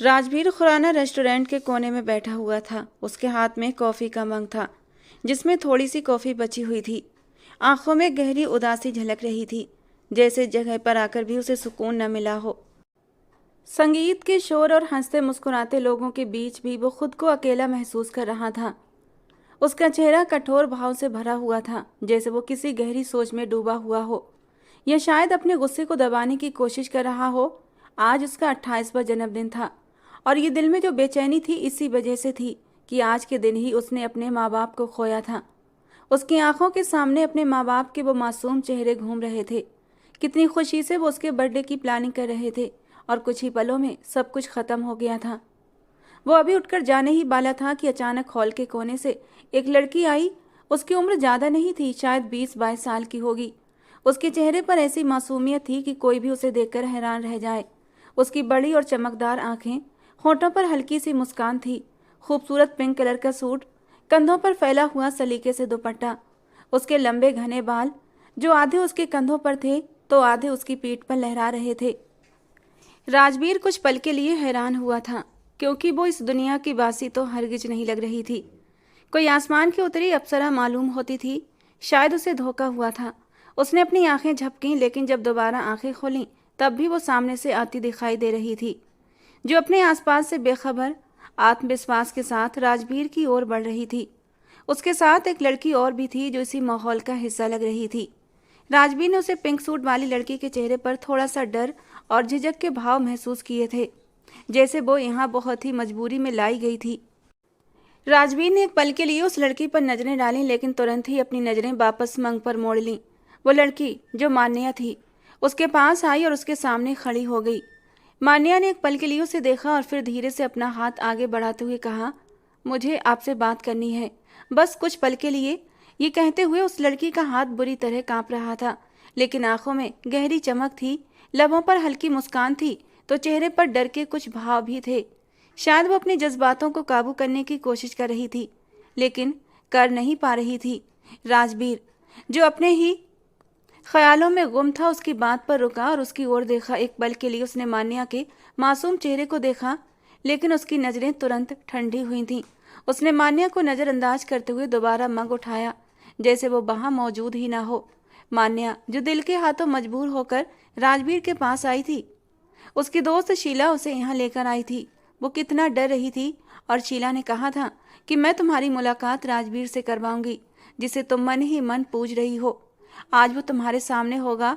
Rajveer Khurana restaurant के कोने में बैठा हुआ था। उसके हाथ में कॉफ़ी का मग था जिसमें थोड़ी सी कॉफ़ी बची हुई थी। आंखों में गहरी उदासी झलक रही थी, जैसे जगह पर आकर भी उसे सुकून न मिला हो। संगीत के शोर और हंसते मुस्कुराते लोगों के बीच भी वो खुद को अकेला महसूस कर रहा था। उसका चेहरा कठोर भाव से भरा हुआ था, जैसे वो किसी गहरी सोच में डूबा हुआ हो या शायद अपने गुस्से को दबाने की कोशिश कर रहा हो। आज उसका 28वां जन्मदिन था और ये दिल में जो बेचैनी थी इसी वजह से थी कि आज के दिन ही उसने अपने माँ बाप को खोया था। उसकी आंखों के सामने अपने माँ बाप के वो मासूम चेहरे घूम रहे थे। कितनी खुशी से वो उसके बर्थडे की प्लानिंग कर रहे थे और कुछ ही पलों में सब कुछ खत्म हो गया था। वो अभी उठकर जाने ही वाला था कि अचानक हॉल के कोने से एक लड़की आई। उसकी उम्र ज़्यादा नहीं थी, शायद 20-22 साल की होगी। उसके चेहरे पर ऐसी मासूमियत थी कि कोई भी उसे देखकर हैरान रह जाए। उसकी बड़ी और चमकदार आंखें, होठों पर हल्की सी मुस्कान थी, खूबसूरत पिंक कलर का सूट, कंधों पर फैला हुआ सलीके से दुपट्टा, उसके लंबे घने बाल जो आधे उसके कंधों पर थे तो आधे उसकी पीठ पर लहरा रहे थे। राजवीर कुछ पल के लिए हैरान हुआ था, क्योंकि वो इस दुनिया की बासी तो हरगिज नहीं लग रही थी। कोई आसमान की उतरी अप्सरा मालूम होती थी। शायद उसे धोखा हुआ था। उसने अपनी आंखें झपकीं, लेकिन जब दोबारा आंखें खोलीं तब भी वो सामने से आती दिखाई दे रही थी, जो अपने आसपास से बेखबर आत्मविश्वास के साथ राजवीर की ओर बढ़ रही थी। उसके साथ एक लड़की और भी थी जो इसी माहौल का हिस्सा लग रही थी। राजवीर ने उसे पिंक सूट वाली लड़की के चेहरे पर थोड़ा सा डर और झिझक के भाव महसूस किए थे, जैसे वो यहाँ बहुत ही मजबूरी में लाई गई थी। राजवीर ने एक पल के लिए उस लड़की पर नजरें डालीं, लेकिन तुरंत ही अपनी नजरें वापस मंग पर मोड़ लीं। वो लड़की जो मान्या थी उसके पास आई और उसके सामने खड़ी हो गई। मान्या ने एक पल के लिए उसे देखा और फिर धीरे से अपना हाथ आगे बढ़ाते हुए कहा, मुझे आपसे बात करनी है, बस कुछ पल के लिए। ये कहते हुए उस लड़की का हाथ बुरी तरह कांप रहा था, लेकिन आंखों में गहरी चमक थी, लबों पर हल्की मुस्कान थी, तो चेहरे पर डर के कुछ भाव भी थे। शायद वो अपने जज्बातों को काबू करने की कोशिश कर रही थी, लेकिन कर नहीं पा रही थी। राजवीर, जो अपने ही ख्यालों में गुम था, उसकी बात पर रुका और उसकी ओर देखा। एक पल के लिए उसने मान्या के मासूम चेहरे को देखा, लेकिन उसकी नजरें तुरंत ठंडी हुई थीं। उसने मान्या को नज़रअंदाज करते हुए दोबारा मग उठाया, जैसे वो वहां मौजूद ही ना हो। मान्या, जो दिल के हाथों मजबूर होकर राजवीर के पास आई थी, उसकी दोस्त शीला उसे यहाँ लेकर आई थी। वो कितना डर रही थी, और शीला ने कहा था कि मैं तुम्हारी मुलाकात राजवीर से करवाऊंगी, जिसे तुम मन ही मन पूज रही हो। आज वो तुम्हारे सामने होगा।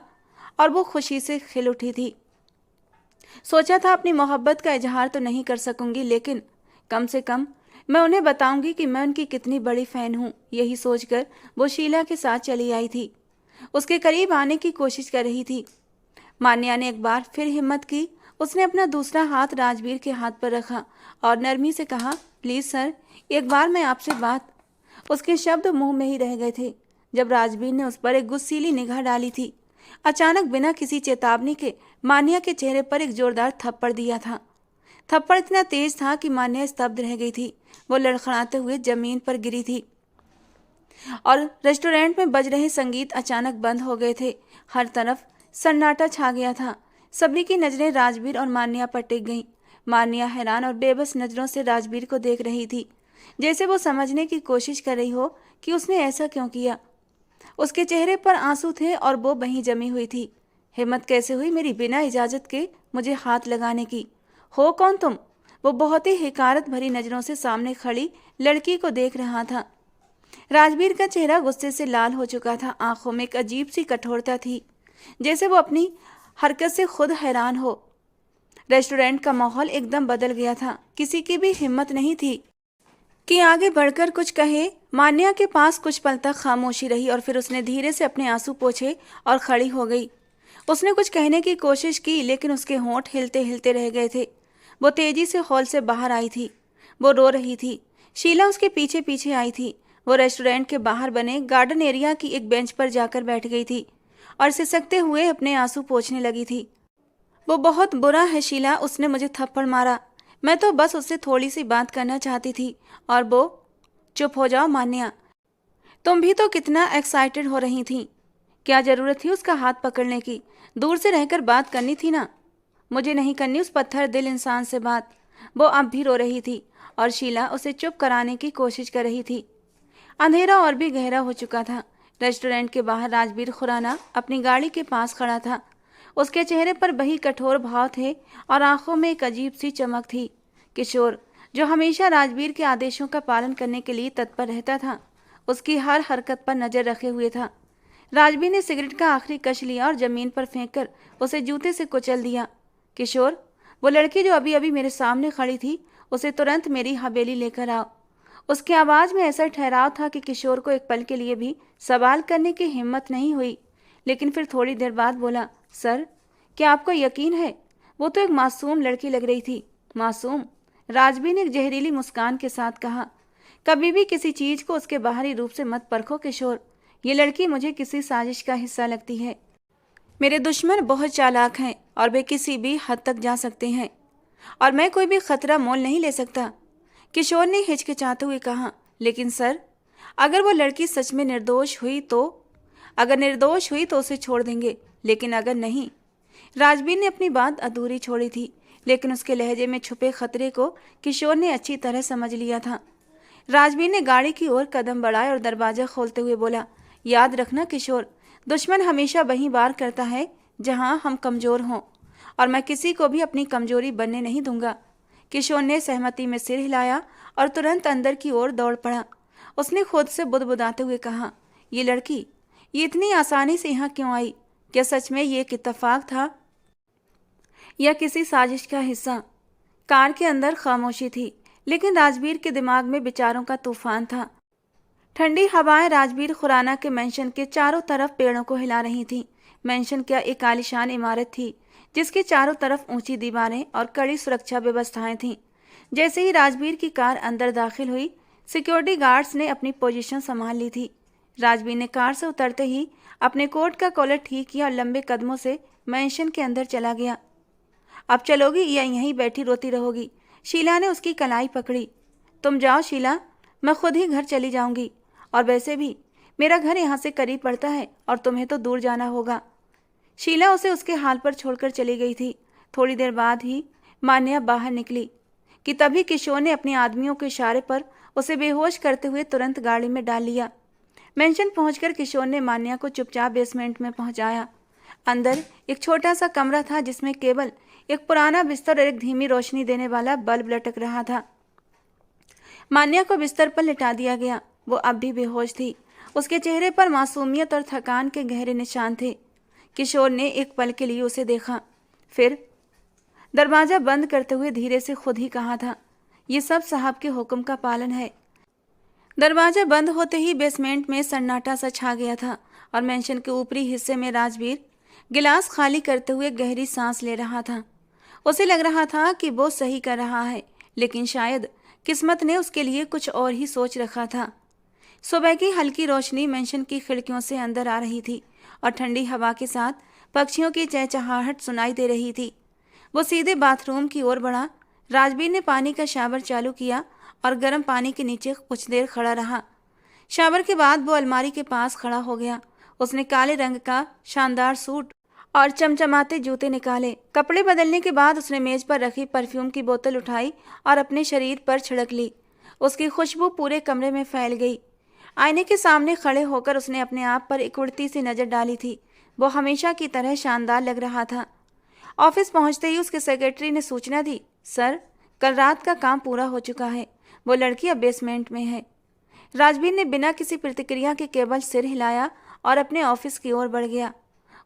और वो खुशी से खिल उठी थी। सोचा था अपनी मोहब्बत का इजहार तो नहीं कर सकूंगी, लेकिन कम से कम मैं उन्हें बताऊंगी कि मैं उनकी कितनी बड़ी फ़ैन हूँ। यही सोचकर वो शीला के साथ चली आई थी, उसके करीब आने की कोशिश कर रही थी। मान्या ने एक बार फिर हिम्मत की। उसने अपना दूसरा हाथ राजवीर के हाथ पर रखा और नरमी से कहा, प्लीज़ सर, एक बार मैं आपसे बात। उसके शब्द मुंह में ही रह गए थे जब राजवीर ने उस पर एक गुस्सीली निगाह डाली थी। अचानक बिना किसी चेतावनी के मान्या के चेहरे पर एक जोरदार थप्पड़ दिया था। थप्पड़ इतना तेज था कि मान्या स्तब्ध रह गई थी। वो लड़खड़ाते हुए जमीन पर गिरी थी और रेस्टोरेंट में बज रहे संगीत अचानक बंद हो गए थे। हर तरफ सन्नाटा छा गया था। सभी की नजरें राजवीर और मान्या पर टिक गईं। मान्या हैरान और बेबस नजरों से राजवीर को देख रही थी, जैसे वो समझने की कोशिश कर रही हो कि उसने ऐसा क्यों किया। उसके चेहरे पर आंसू थे और वो वहीं जमी हुई थी। हिम्मत कैसे हुई मेरी बिना इजाजत के मुझे हाथ लगाने की? हो कौन तुम? वो बहुत ही हिकारत भरी नजरों से सामने खड़ी लड़की को देख रहा था। राजवीर का चेहरा गुस्से से लाल हो चुका था। आंखों में एक अजीब सी कठोरता थी, जैसे वो अपनी हरकत से खुद हैरान हो। रेस्टोरेंट का माहौल एकदम बदल गया था। किसी की भी हिम्मत नहीं थी कि आगे बढ़कर कुछ कहे। मान्या के पास कुछ पल तक खामोशी रही और फिर उसने धीरे से अपने आंसू पोंछे और खड़ी हो गई। उसने कुछ कहने की कोशिश की, लेकिन उसके होंठ हिलते हिलते रह गए थे। वो तेजी से हॉल से बाहर आई थी। वो रो रही थी। शीला उसके पीछे पीछे आई थी। वो रेस्टोरेंट के बाहर बने गार्डन एरिया की एक बेंच पर जाकर बैठ गई थी और सिसकते हुए अपने आंसू पोंछने लगी थी। वो बहुत बुरा है शीला, उसने मुझे थप्पड़ मारा। मैं तो बस उससे थोड़ी सी बात करना चाहती थी। और वो, चुप हो जाओ मान्या, तुम भी तो कितना एक्साइटेड हो रही थी। क्या जरूरत थी उसका हाथ पकड़ने की? दूर से रहकर बात करनी थी ना। मुझे नहीं करनी उस पत्थर दिल इंसान से बात। वो अब भी रो रही थी और शीला उसे चुप कराने की कोशिश कर रही थी। अंधेरा और भी गहरा हो चुका था। रेस्टोरेंट के बाहर राजबीर खुराना अपनी गाड़ी के पास खड़ा था। उसके चेहरे पर वही कठोर भाव थे और आंखों में एक अजीब सी चमक थी। किशोर, जो हमेशा राजबीर के आदेशों का पालन करने के लिए तत्पर रहता था, उसकी हर हरकत पर नजर रखे हुए था। राजबीर ने सिगरेट का आखिरी कश लिया और जमीन पर फेंककर उसे जूते से कुचल दिया। किशोर, वो लड़की जो अभी अभी मेरे सामने खड़ी थी, उसे तुरंत मेरी हवेली लेकर आओ। उसकी आवाज में ऐसा ठहराव था कि किशोर को एक पल के लिए भी सवाल करने की हिम्मत नहीं हुई। लेकिन फिर थोड़ी देर बाद बोला, सर, क्या आपको यकीन है? वो तो एक मासूम लड़की लग रही थी। मासूम? राजबीर ने एक जहरीली मुस्कान के साथ कहा। कभी भी किसी चीज को उसके बाहरी रूप से मत परखो किशोर। ये लड़की मुझे किसी साजिश का हिस्सा लगती है। मेरे दुश्मन बहुत चालाक हैं और वे किसी भी हद तक जा सकते हैं और मैं कोई भी खतरा मोल नहीं ले सकता। किशोर ने हिचकिचाते हुए कहा, लेकिन सर, अगर वो लड़की सच में निर्दोष हुई तो? अगर निर्दोष हुई तो उसे छोड़ देंगे, लेकिन अगर नहीं। राजबीर ने अपनी बात अधूरी छोड़ी थी, लेकिन उसके लहजे में छुपे खतरे को किशोर ने अच्छी तरह समझ लिया था। राजबीर ने गाड़ी की ओर कदम बढ़ाए और दरवाजा खोलते हुए बोला, याद रखना किशोर, दुश्मन हमेशा वहीं वार करता है जहां हम कमजोर हों, और मैं किसी को भी अपनी कमजोरी बनने नहीं दूंगा। किशोर ने सहमति में सिर हिलाया और तुरंत अंदर की ओर दौड़ पड़ा। उसने खुद से बुदबुदाते हुए कहा, ये लड़की, ये इतनी आसानी से यहाँ क्यों आई? क्या सच में ये एक इत्तेफाक था या किसी साजिश का हिस्सा? कार के अंदर खामोशी थी, लेकिन राजबीर के दिमाग में विचारों का तूफान था। ठंडी हवाएं राजबीर खुराना के मेंशन के चारों तरफ पेड़ों को हिला रही थीं। मेंशन क्या एक आलीशान इमारत थी जिसके चारों तरफ ऊंची दीवारें और कड़ी सुरक्षा व्यवस्थाएं थीं। जैसे ही राजबीर की कार अंदर दाखिल हुई, सिक्योरिटी गार्ड्स ने अपनी पोजीशन संभाल ली थी। राजबीर ने कार से उतरते ही अपने कोट का कॉलर ठीक किया और लंबे कदमों से मेंशन के अंदर चला गया। अब चलोगी या यहीं बैठी रोती रहोगी? शीला ने उसकी कलाई पकड़ी। तुम जाओ शीला, मैं खुद ही घर चली जाऊंगी, और वैसे भी मेरा घर यहाँ से करीब पड़ता है और तुम्हें तो दूर जाना होगा। शीला उसे उसके हाल पर छोड़कर चली गई थी। थोड़ी देर बाद ही मान्या बाहर निकली कि तभी किशोर ने अपने आदमियों के इशारे पर उसे बेहोश करते हुए तुरंत गाड़ी में डाल लिया। मेंशन पहुंचकर किशोर ने मान्या को चुपचाप बेसमेंट में पहुंचाया। अंदर एक छोटा सा कमरा था जिसमें केवल एक पुराना बिस्तर और एक धीमी रोशनी देने वाला बल्ब लटक रहा था। मान्या को बिस्तर पर लिटा दिया गया। वो अब भी बेहोश थी। उसके चेहरे पर मासूमियत और थकान के गहरे निशान थे। किशोर ने एक पल के लिए उसे देखा, फिर दरवाजा बंद करते हुए धीरे से खुद ही कहा था, ये सब साहब के हुक्म का पालन है। दरवाजा बंद होते ही बेसमेंट में सन्नाटा सा छा गया था और मेंशन के ऊपरी हिस्से में राजबीर गिलास खाली करते हुए गहरी सांस ले रहा था। उसे लग रहा था कि वो सही कर रहा है, लेकिन शायद किस्मत ने उसके लिए कुछ और ही सोच रखा था। सुबह की हल्की रोशनी मेंशन की खिड़कियों से अंदर आ रही थी और ठंडी हवा के साथ पक्षियों की चहचहाहट सुनाई दे रही थी। वो सीधे बाथरूम की ओर बढ़ा। राजबीर ने पानी का शावर चालू किया और गर्म पानी के नीचे कुछ देर खड़ा रहा। शावर के बाद वो अलमारी के पास खड़ा हो गया। उसने काले रंग का शानदार सूट और चमचमाते जूते निकाले। कपड़े बदलने के बाद उसने मेज पर रखी परफ्यूम की बोतल उठाई और अपने शरीर पर छिड़क ली। उसकी खुशबू पूरे कमरे में फैल गई। आईने के सामने खड़े होकर उसने अपने आप पर एक उड़ती सी नजर डाली थी। वो हमेशा की तरह शानदार लग रहा था। ऑफिस पहुंचते ही उसके सेक्रेटरी ने सूचना दी, सर, कल रात का काम पूरा हो चुका है। वो लड़की अब बेसमेंट में है। राजबीर ने बिना किसी प्रतिक्रिया के केवल सिर हिलाया और अपने ऑफिस की ओर बढ़ गया।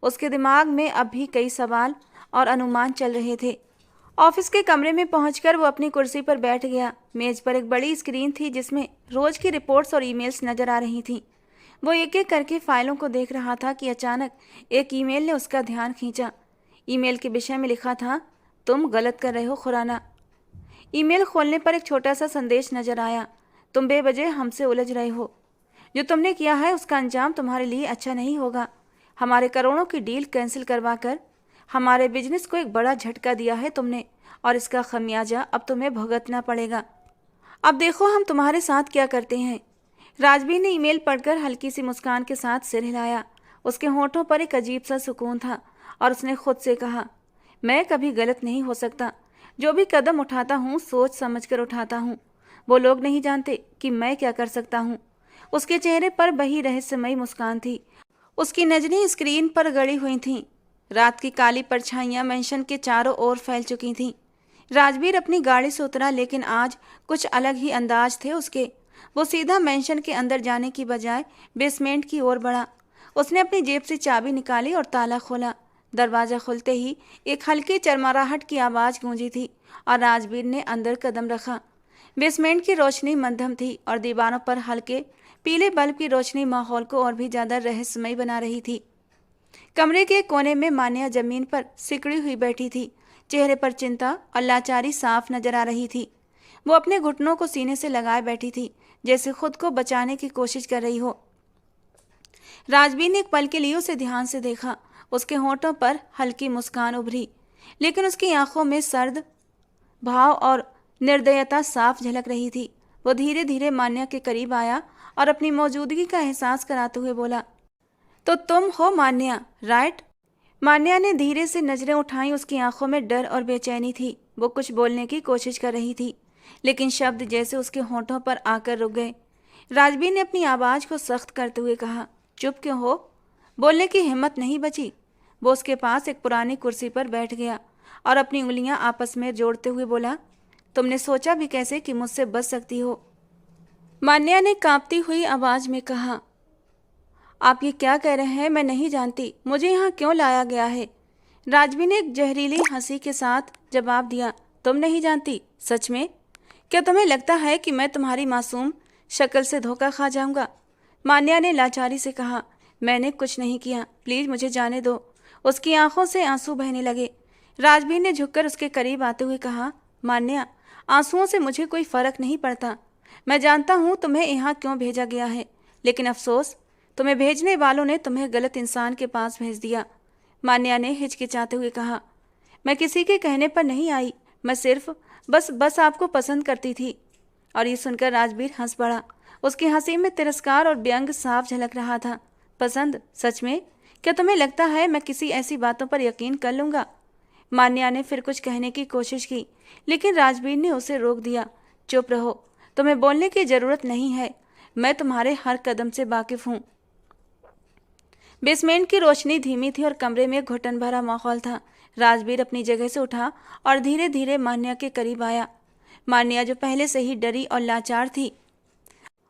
उसके दिमाग में अब भी कई सवाल और अनुमान चल रहे थे। ऑफिस के कमरे में पहुंचकर वो अपनी कुर्सी पर बैठ गया। मेज पर एक बड़ी स्क्रीन थी जिसमें रोज की रिपोर्ट्स और ईमेल्स नजर आ रही थीं। वो एक एक करके फाइलों को देख रहा था कि अचानक एक ईमेल ने उसका ध्यान खींचा। ईमेल के विषय में लिखा था, तुम गलत कर रहे हो खुराना। ईमेल खोलने पर एक छोटा सा संदेश नजर आया, तुम बेवजह हमसे उलझ रहे हो। जो तुमने किया है उसका अंजाम तुम्हारे लिए अच्छा नहीं होगा। हमारे करोड़ों की डील कैंसिल करवाकर हमारे बिजनेस को एक बड़ा झटका दिया है तुमने, और इसका खमियाजा अब तुम्हें भुगतना पड़ेगा। अब देखो हम तुम्हारे साथ क्या करते हैं। राजबीर ने ईमेल पढ़कर हल्की सी मुस्कान के साथ सिर हिलाया। उसके होठों पर एक अजीब सा सुकून था और उसने खुद से कहा, मैं कभी गलत नहीं हो सकता। जो भी कदम उठाता हूँ सोच समझ कर उठाता हूँ। वो लोग नहीं जानते कि मैं क्या कर सकता हूँ। उसके चेहरे पर वही रहस्यमयी मुस्कान थी। उसकी नजरें स्क्रीन पर गड़ी हुई थीं। रात की काली परछाइयां मेंशन के चारों ओर फैल चुकी थीं। राजवीर अपनी गाड़ी से उतरा, लेकिन आज कुछ अलग ही अंदाज थे उसके। वो सीधा मेंशन के अंदर जाने की बजाय बेसमेंट की ओर बढ़ा। उसने अपनी जेब से चाबी निकाली और ताला खोला। दरवाजा खुलते ही एक हल्की चरमराहट की आवाज गूंजी थी और राजवीर ने अंदर कदम रखा। बेसमेंट की रोशनी मध्यम थी और दीवारों पर हल्के पीले बल्ब की रोशनी माहौल को और भी ज्यादा रहस्यमय बना रही थी। कमरे के कोने में मान्या जमीन पर सिकड़ी हुई बैठी थी। चेहरे पर चिंता और लाचारी साफ नजर आ रही थी। वो अपने घुटनों को सीने से लगाए बैठी थी, जैसे खुद को बचाने की कोशिश कर रही हो। राजवीर ने एक पल के लिए उसे ध्यान से देखा। उसके होंठों पर हल्की मुस्कान उभरी, लेकिन उसकी आंखों में सर्द भाव और निर्दयता साफ झलक रही थी। वो धीरे धीरे मान्या के करीब आया और अपनी मौजूदगी का एहसास कराते हुए बोला, तो तुम हो मान्या, राइट? मान्या ने धीरे से नजरें उठाई। उसकी आंखों में डर और बेचैनी थी। वो कुछ बोलने की कोशिश कर रही थी, लेकिन शब्द जैसे उसके होंठों पर आकर रुक गए। राजवीर ने अपनी आवाज को सख्त करते हुए कहा, चुप क्यों हो? बोलने की हिम्मत नहीं बची। वो उसके पास एक पुरानी कुर्सी पर बैठ गया और अपनी उंगलियां आपस में जोड़ते हुए बोला, तुमने सोचा भी कैसे कि मुझसे बच सकती हो? मान्या ने कांपती हुई आवाज में कहा, आप ये क्या कह रहे हैं? मैं नहीं जानती मुझे यहाँ क्यों लाया गया है। राजवीर ने एक जहरीली हंसी के साथ जवाब दिया, तुम नहीं जानती? सच में? क्या तुम्हें लगता है कि मैं तुम्हारी मासूम शक्ल से धोखा खा जाऊंगा? मान्या ने लाचारी से कहा, मैंने कुछ नहीं किया, प्लीज मुझे जाने दो। उसकी आंखों से आंसू बहने लगे। राजवीर ने झुककर उसके करीब आते हुए कहा, मान्या, आंसुओं से मुझे कोई फर्क नहीं पड़ता। मैं जानता हूँ तुम्हें यहाँ क्यों भेजा गया है, लेकिन अफसोस, तुम्हें भेजने वालों ने तुम्हें गलत इंसान के पास भेज दिया। मान्या ने हिचकिचाते हुए कहा, मैं किसी के कहने पर नहीं आई, मैं सिर्फ बस आपको पसंद करती थी। और ये सुनकर राजवीर हंस पड़ा। उसकी हंसी में तिरस्कार और व्यंग साफ झलक रहा था। पसंद? सच में? क्या तुम्हें लगता है मैं किसी ऐसी बातों पर यकीन कर लूंगा? मान्या ने फिर कुछ कहने की कोशिश की, लेकिन राजवीर ने उसे रोक दिया। चुप रहो, तुम्हें बोलने की जरूरत नहीं है, मैं तुम्हारे हर कदम से वाकिफ हूँ। बेसमेंट की रोशनी धीमी थी और कमरे में घुटन भरा माहौल था। राजवीर अपनी जगह से उठा और धीरे धीरे मान्या के करीब आया। मान्या, जो पहले से ही डरी और लाचार थी,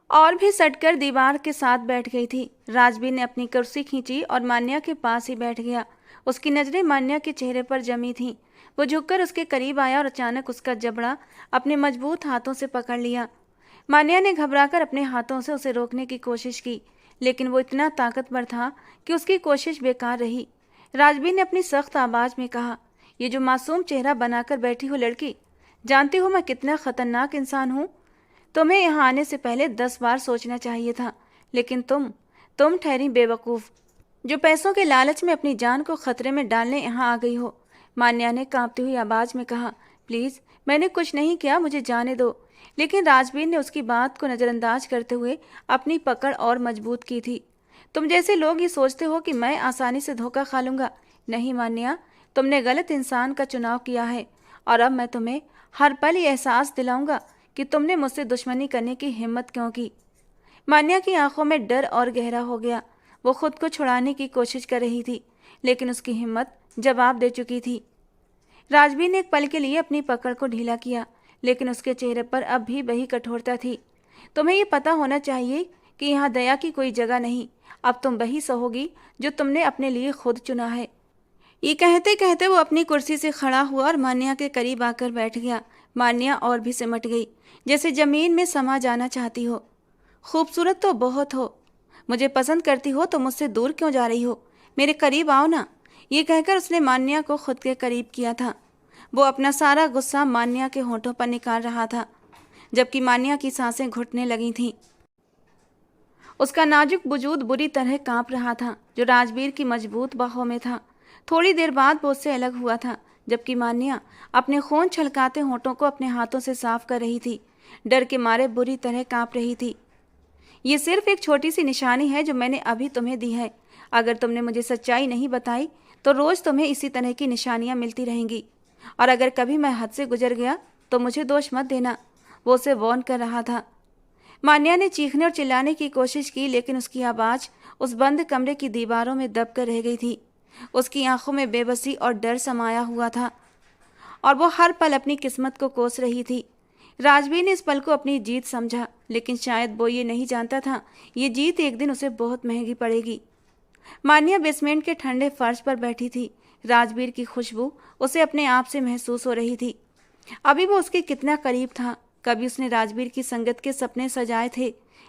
और भी सटकर दीवार के साथ बैठ गई थी। राजवीर ने अपनी कुर्सी खींची और मान्या के पास ही बैठ गया। उसकी नजरें मान्या के चेहरे पर जमी थीं। वो झुककर उसके करीब आया और अचानक उसका जबड़ा अपने मजबूत हाथों से पकड़ लिया। मान्या ने घबराकर अपने हाथों से उसे रोकने की कोशिश की, लेकिन वो इतना ताकतवर था कि उसकी कोशिश बेकार रही। राजवीर ने अपनी सख्त आवाज में कहा, ये जो मासूम चेहरा बनाकर बैठी हो लड़की, जानती हो मैं कितना खतरनाक इंसान हूँ? तुम्हें यहाँ आने से पहले 10 बार सोचना चाहिए था, लेकिन तुम ठहरी बेवकूफ़, जो पैसों के लालच में अपनी जान को खतरे में डालने यहाँ आ गई हो। मान्या ने कांपती हुई आवाज में कहा, प्लीज़, मैंने कुछ नहीं किया, मुझे जाने दो। लेकिन राजवीर ने उसकी बात को नज़रअंदाज करते हुए अपनी पकड़ और मजबूत की थी। तुम जैसे लोग ये सोचते हो कि मैं आसानी से धोखा खा लूँगा। नहीं मान्या, तुमने गलत इंसान का चुनाव किया है और अब मैं तुम्हें हर पल ये एहसास दिलाऊंगा कि तुमने मुझसे दुश्मनी करने की हिम्मत क्यों की। मान्या की आंखों में डर और गहरा हो गया। वो खुद को छुड़ाने की कोशिश कर रही थी, लेकिन उसकी हिम्मत जवाब दे चुकी थी। राजवीर ने एक पल के लिए अपनी पकड़ को ढीला किया, लेकिन उसके चेहरे पर अब भी वही कठोरता थी। तुम्हें ये पता होना चाहिए कि यहाँ दया की कोई जगह नहीं। अब तुम वही सहोगी जो तुमने अपने लिए खुद चुना है। ये कहते कहते वो अपनी कुर्सी से खड़ा हुआ और मान्या के करीब आकर बैठ गया। मान्या और भी सिमट गई, जैसे जमीन में समा जाना चाहती हो। खूबसूरत तो बहुत हो, मुझे पसंद करती हो तो मुझसे दूर क्यों जा रही हो? मेरे करीब आओ ना। ये कहकर उसने मान्या को खुद के करीब किया था। वो अपना सारा गुस्सा मान्या के होंठों पर निकाल रहा था, जबकि मान्या की सांसें घुटने लगी थीं। उसका नाजुक वजूद बुरी तरह कांप रहा था, जो राजवीर की मजबूत बाहों में था। थोड़ी देर बाद वो उससे अलग हुआ था, जबकि मान्या अपने खून छलकाते होंठों को अपने हाथों से साफ कर रही थी। डर के मारे बुरी तरह कांप रही थी। ये सिर्फ एक छोटी सी निशानी है जो मैंने अभी तुम्हें दी है। अगर तुमने मुझे सच्चाई नहीं बताई तो रोज तुम्हें इसी तरह की निशानियां मिलती रहेंगी। और अगर कभी मैं हद से गुजर गया तो मुझे दोष मत देना, वो उसे वार्न कर रहा था। मान्या ने चीखने और चिल्लाने की कोशिश की, लेकिन उसकी आवाज़ उस बंद कमरे की दीवारों में दब कर रह गई थी। उसकी आंखों में बेबसी और डर समाया हुआ था और वो हर पल अपनी किस्मत को कोस रही थी। राजवीर ने इस पल को अपनी जीत समझा, लेकिन शायद वो ये नहीं जानता था ये जीत एक दिन उसे बहुत महंगी पड़ेगी। मान्या बेसमेंट के ठंडे फर्श पर बैठी थी। राजवीर की खुशबू उसे अपने आप से महसूस हो रही थी। अभी वो उसके कितना करीब था। कभी उसने राजवीर की संगत के सपने सजाए थे,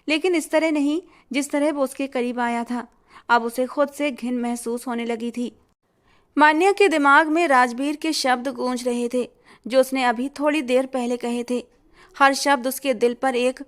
लेकिन इस तरह नहीं जिस तरह वो उसके करीब आया था। अब उसे खुद से घिन महसूस होने लगी थी। मान्या के दिमाग में राजवीर के शब्द गूंज रहे थे जो उसने अभी थोड़ी देर पहले कहे थे। हर शब्द उसके दिल पर एक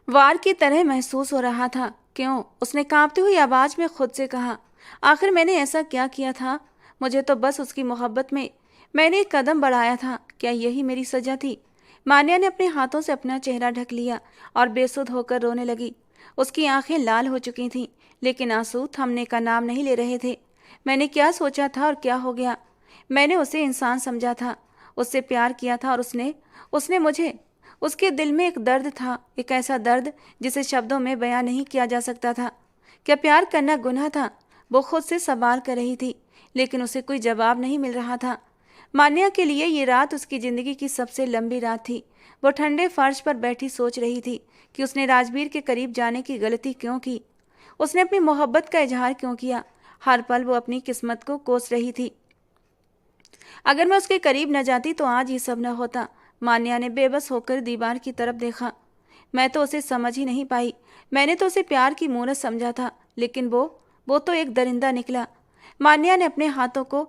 वार की तरह महसूस हो रहा था। क्यों? उसने कांपती हुई आवाज में खुद से कहा। आखिर मैंने ऐसा क्या किया था? मुझे तो बस उसकी मोहब्बत में मैंने एक कदम बढ़ाया था। क्या यही मेरी सजा थी? मान्या ने अपने हाथों से अपना चेहरा ढक लिया और बेसुध होकर रोने लगी। उसकी आंखें लाल हो चुकी थीं, लेकिन आंसू थमने का नाम नहीं ले रहे थे। मैंने क्या सोचा था और क्या हो गया? मैंने उसे इंसान समझा था, उससे प्यार किया था और उसने उसने मुझे। उसके दिल में एक दर्द था, एक ऐसा दर्द जिसे शब्दों में बयां नहीं किया जा सकता था। क्या प्यार करना गुनाह था? वो खुद से सवाल कर रही थी, लेकिन उसे कोई जवाब नहीं मिल रहा था। मान्या के लिए ये रात उसकी जिंदगी की सबसे लंबी रात थी। वो ठंडे फर्श पर बैठी सोच रही थी कि उसने राजवीर के करीब जाने की गलती क्यों की। उसने अपनी मोहब्बत का इजहार क्यों किया? हर पल वो अपनी किस्मत को कोस रही थी। अगर मैं उसके करीब न जाती तो आज ये सब न होता। मान्या ने बेबस होकर दीवार की तरफ देखा। मैं तो उसे समझ ही नहीं पाई। मैंने तो उसे प्यार की मूरत समझा था, लेकिन वो तो एक दरिंदा निकला। मान्या ने अपने हाथों को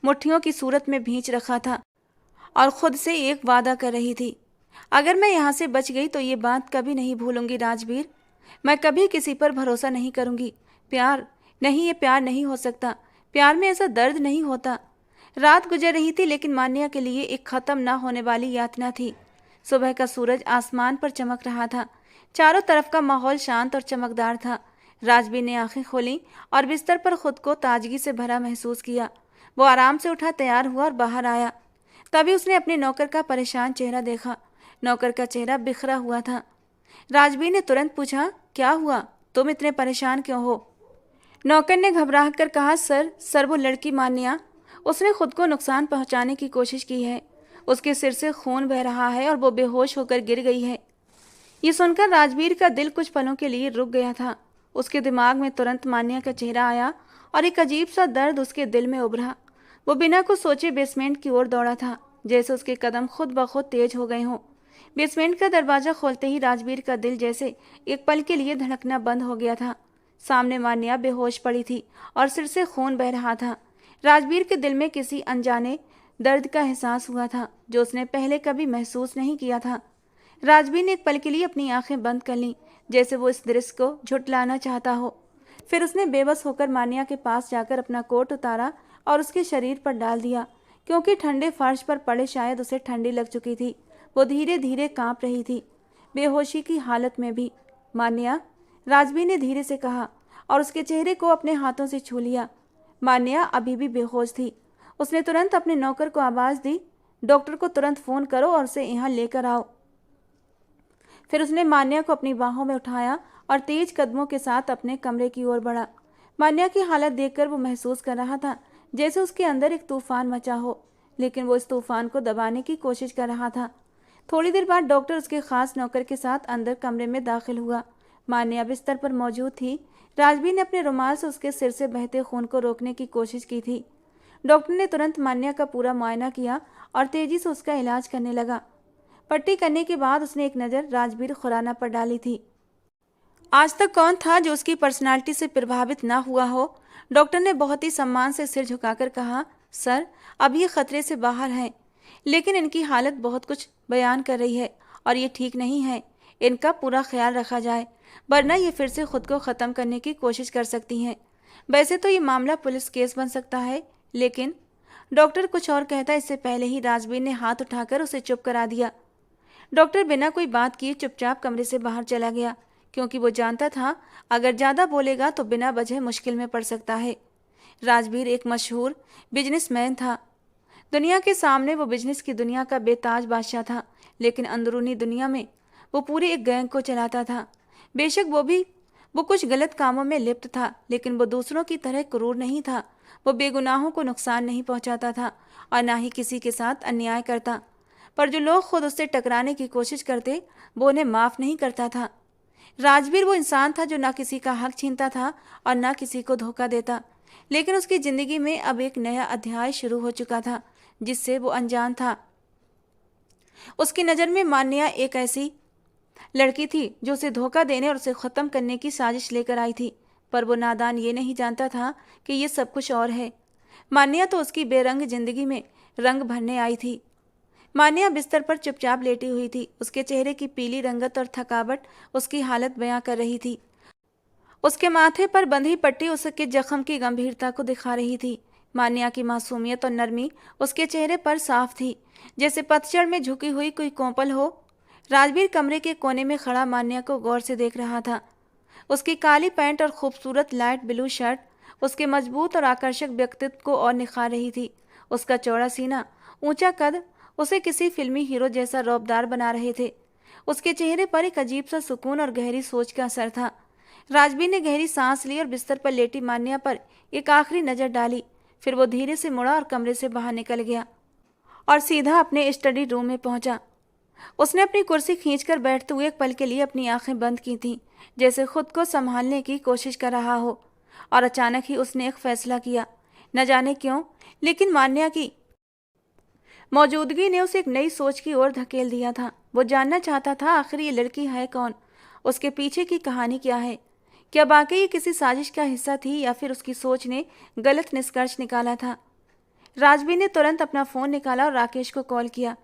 मुट्ठियों की सूरत में भींच रखा था और खुद से एक वादा कर रही थी। अगर मैं यहाँ से बच गई तो ये बात कभी नहीं भूलूंगी राजवीर। मैं कभी किसी पर भरोसा नहीं करूंगी। प्यार नहीं, ये प्यार नहीं हो सकता। प्यार में ऐसा दर्द नहीं होता। रात गुजर रही थी, लेकिन मान्या के लिए एक खत्म ना होने वाली यातना थी। सुबह का सूरज आसमान पर चमक रहा था। चारों तरफ का माहौल शांत और चमकदार था। राजवीर ने आंखें खोली और बिस्तर पर खुद को ताजगी से भरा महसूस किया। वो आराम से उठा, तैयार हुआ और बाहर आया। तभी उसने अपने नौकर का परेशान चेहरा देखा। नौकर का चेहरा बिखरा हुआ था। राजवीर ने तुरंत पूछा, क्या हुआ? तुम इतने परेशान क्यों हो? नौकर ने घबरा कर कहा, सर वो लड़की मान्या, उसने खुद को नुकसान पहुंचाने की कोशिश की है। उसके सिर से खून बह रहा है और वो बेहोश होकर गिर गई है। ये सुनकर राजवीर का दिल कुछ पलों के लिए रुक गया था। उसके दिमाग में तुरंत मान्या का चेहरा आया और एक अजीब सा दर्द उसके दिल में उभरा। वो बिना कुछ सोचे बेसमेंट की ओर दौड़ा था, जैसे उसके कदम खुद ब खुद तेज हो गए हों। बेसमेंट का दरवाजा खोलते ही राजवीर का दिल जैसे एक पल के लिए धड़कना बंद हो गया था। सामने मान्या बेहोश पड़ी थी और सिर से खून बह रहा था। राजवीर के दिल में किसी अनजाने दर्द का एहसास हुआ था जो उसने पहले कभी महसूस नहीं किया था। राजवीर ने एक पल के लिए अपनी आंखें बंद कर लीं, जैसे वो इस दृश्य को झुठलाना चाहता हो। फिर उसने बेबस होकर मान्या के पास जाकर अपना कोट उतारा और उसके शरीर पर डाल दिया। क्योंकि ठंडे फर्श पर पड़े शायद उसे ठंडी लग चुकी थी। वो धीरे धीरे कांप रही थी, बेहोशी की हालत में भी। मान्या, राजवीर ने धीरे से कहा और उसके चेहरे को अपने हाथों से छू लिया। मान्या अभी भी बेहोश थी। उसने तुरंत अपने नौकर को आवाज़ दी, डॉक्टर को तुरंत फ़ोन करो और उसे यहाँ लेकर आओ। फिर उसने मान्या को अपनी बाहों में उठाया और तेज कदमों के साथ अपने कमरे की ओर बढ़ा। मान्या की हालत देखकर वो महसूस कर रहा था जैसे उसके अंदर एक तूफान मचा हो, लेकिन वो इस तूफान को दबाने की कोशिश कर रहा था। थोड़ी देर बाद डॉक्टर उसके खास नौकर के साथ अंदर कमरे में दाखिल हुआ। मान्या बिस्तर पर मौजूद थी। राजवीर ने अपने रुमाल से उसके सिर से बहते खून को रोकने की कोशिश की थी। डॉक्टर ने तुरंत मान्या का पूरा मुआयना किया और तेजी से उसका इलाज करने लगा। पट्टी करने के बाद उसने एक नज़र राजवीर खुराना पर डाली थी। आज तक कौन था जो उसकी पर्सनालिटी से प्रभावित ना हुआ हो? डॉक्टर ने बहुत ही सम्मान से सिर झुकाकर कहा, सर अब ये खतरे से बाहर हैं, लेकिन इनकी हालत बहुत कुछ बयान कर रही है और ये ठीक नहीं है। इनका पूरा ख्याल रखा जाए, वरना ये फिर से खुद को ख़त्म करने की कोशिश कर सकती हैं। वैसे तो ये मामला पुलिस केस बन सकता है, लेकिन डॉक्टर कुछ और कहता इससे पहले ही राजवीर ने हाथ उठाकर उसे चुप करा दिया। डॉक्टर बिना कोई बात किए चुपचाप कमरे से बाहर चला गया, क्योंकि वो जानता था अगर ज़्यादा बोलेगा तो बिना वजह मुश्किल में पड़ सकता है। राजवीर एक मशहूर बिजनेसमैन था। दुनिया के सामने वो बिजनेस की दुनिया का बेताज बादशाह था, लेकिन अंदरूनी दुनिया में वो पूरी एक गैंग को चलाता था। बेशक वो कुछ गलत कामों में लिप्त था, लेकिन वो दूसरों की तरह क्रूर नहीं था। वो बेगुनाहों को नुकसान नहीं पहुंचाता था और ना ही किसी के साथ अन्याय करता। पर जो लोग खुद उससे टकराने की कोशिश करते, वो उन्हें माफ नहीं करता था। राजवीर वो इंसान था जो ना किसी का हक छीनता था और ना किसी को धोखा देता। लेकिन उसकी जिंदगी में अब एक नया अध्याय शुरू हो चुका था, जिससे वो अनजान था। उसकी नज़र में मान्या एक ऐसी लड़की थी जो उसे धोखा देने और उसे ख़त्म करने की साजिश लेकर आई थी। पर वो नादान ये नहीं जानता था कि ये सब कुछ और है। मान्या तो उसकी बेरंग जिंदगी में रंग भरने आई थी। मान्या बिस्तर पर चुपचाप लेटी हुई थी। उसके चेहरे की पीली रंगत और थकावट उसकी हालत बयां कर रही थी। उसके माथे पर बंधी पट्टी उसके जख्म की गंभीरता को दिखा रही थी। मान्या की मासूमियत और नरमी उसके चेहरे पर साफ थी, जैसे पतझड़ में झुकी हुई कोई कोपल हो। राजवीर कमरे के कोने में खड़ा मान्या को गौर से देख रहा था। उसकी काली पैंट और खूबसूरत लाइट ब्लू शर्ट उसके मजबूत और आकर्षक व्यक्तित्व को और निखार रही थी। उसका चौड़ा सीना, ऊंचा कद उसे किसी फिल्मी हीरो जैसा रौबदार बना रहे थे। उसके चेहरे पर एक अजीब सा सुकून और गहरी सोच का असर था। राजवीर ने गहरी सांस ली और बिस्तर पर लेटी मान्या पर एक आखिरी नजर डाली। फिर वो धीरे से मुड़ा और कमरे से बाहर निकल गया और सीधा अपने स्टडी रूम में पहुंचा। उसने अपनी कुर्सी खींचकर बैठते हुए एक पल के लिए अपनी आंखें बंद की थीं, जैसे खुद को संभालने की कोशिश कर रहा हो। और अचानक ही उसने एक फैसला किया। न जाने क्यों, लेकिन मान्या की मौजूदगी ने उसे एक नई सोच की ओर धकेल दिया था। वो जानना चाहता था आखिर ये लड़की है कौन, उसके पीछे की कहानी क्या है। क्या वाकई ये किसी साजिश का हिस्सा थी या फिर उसकी सोच ने गलत निष्कर्ष निकाला था। राजवीर ने तुरंत अपना फ़ोन निकाला और राकेश को कॉल किया।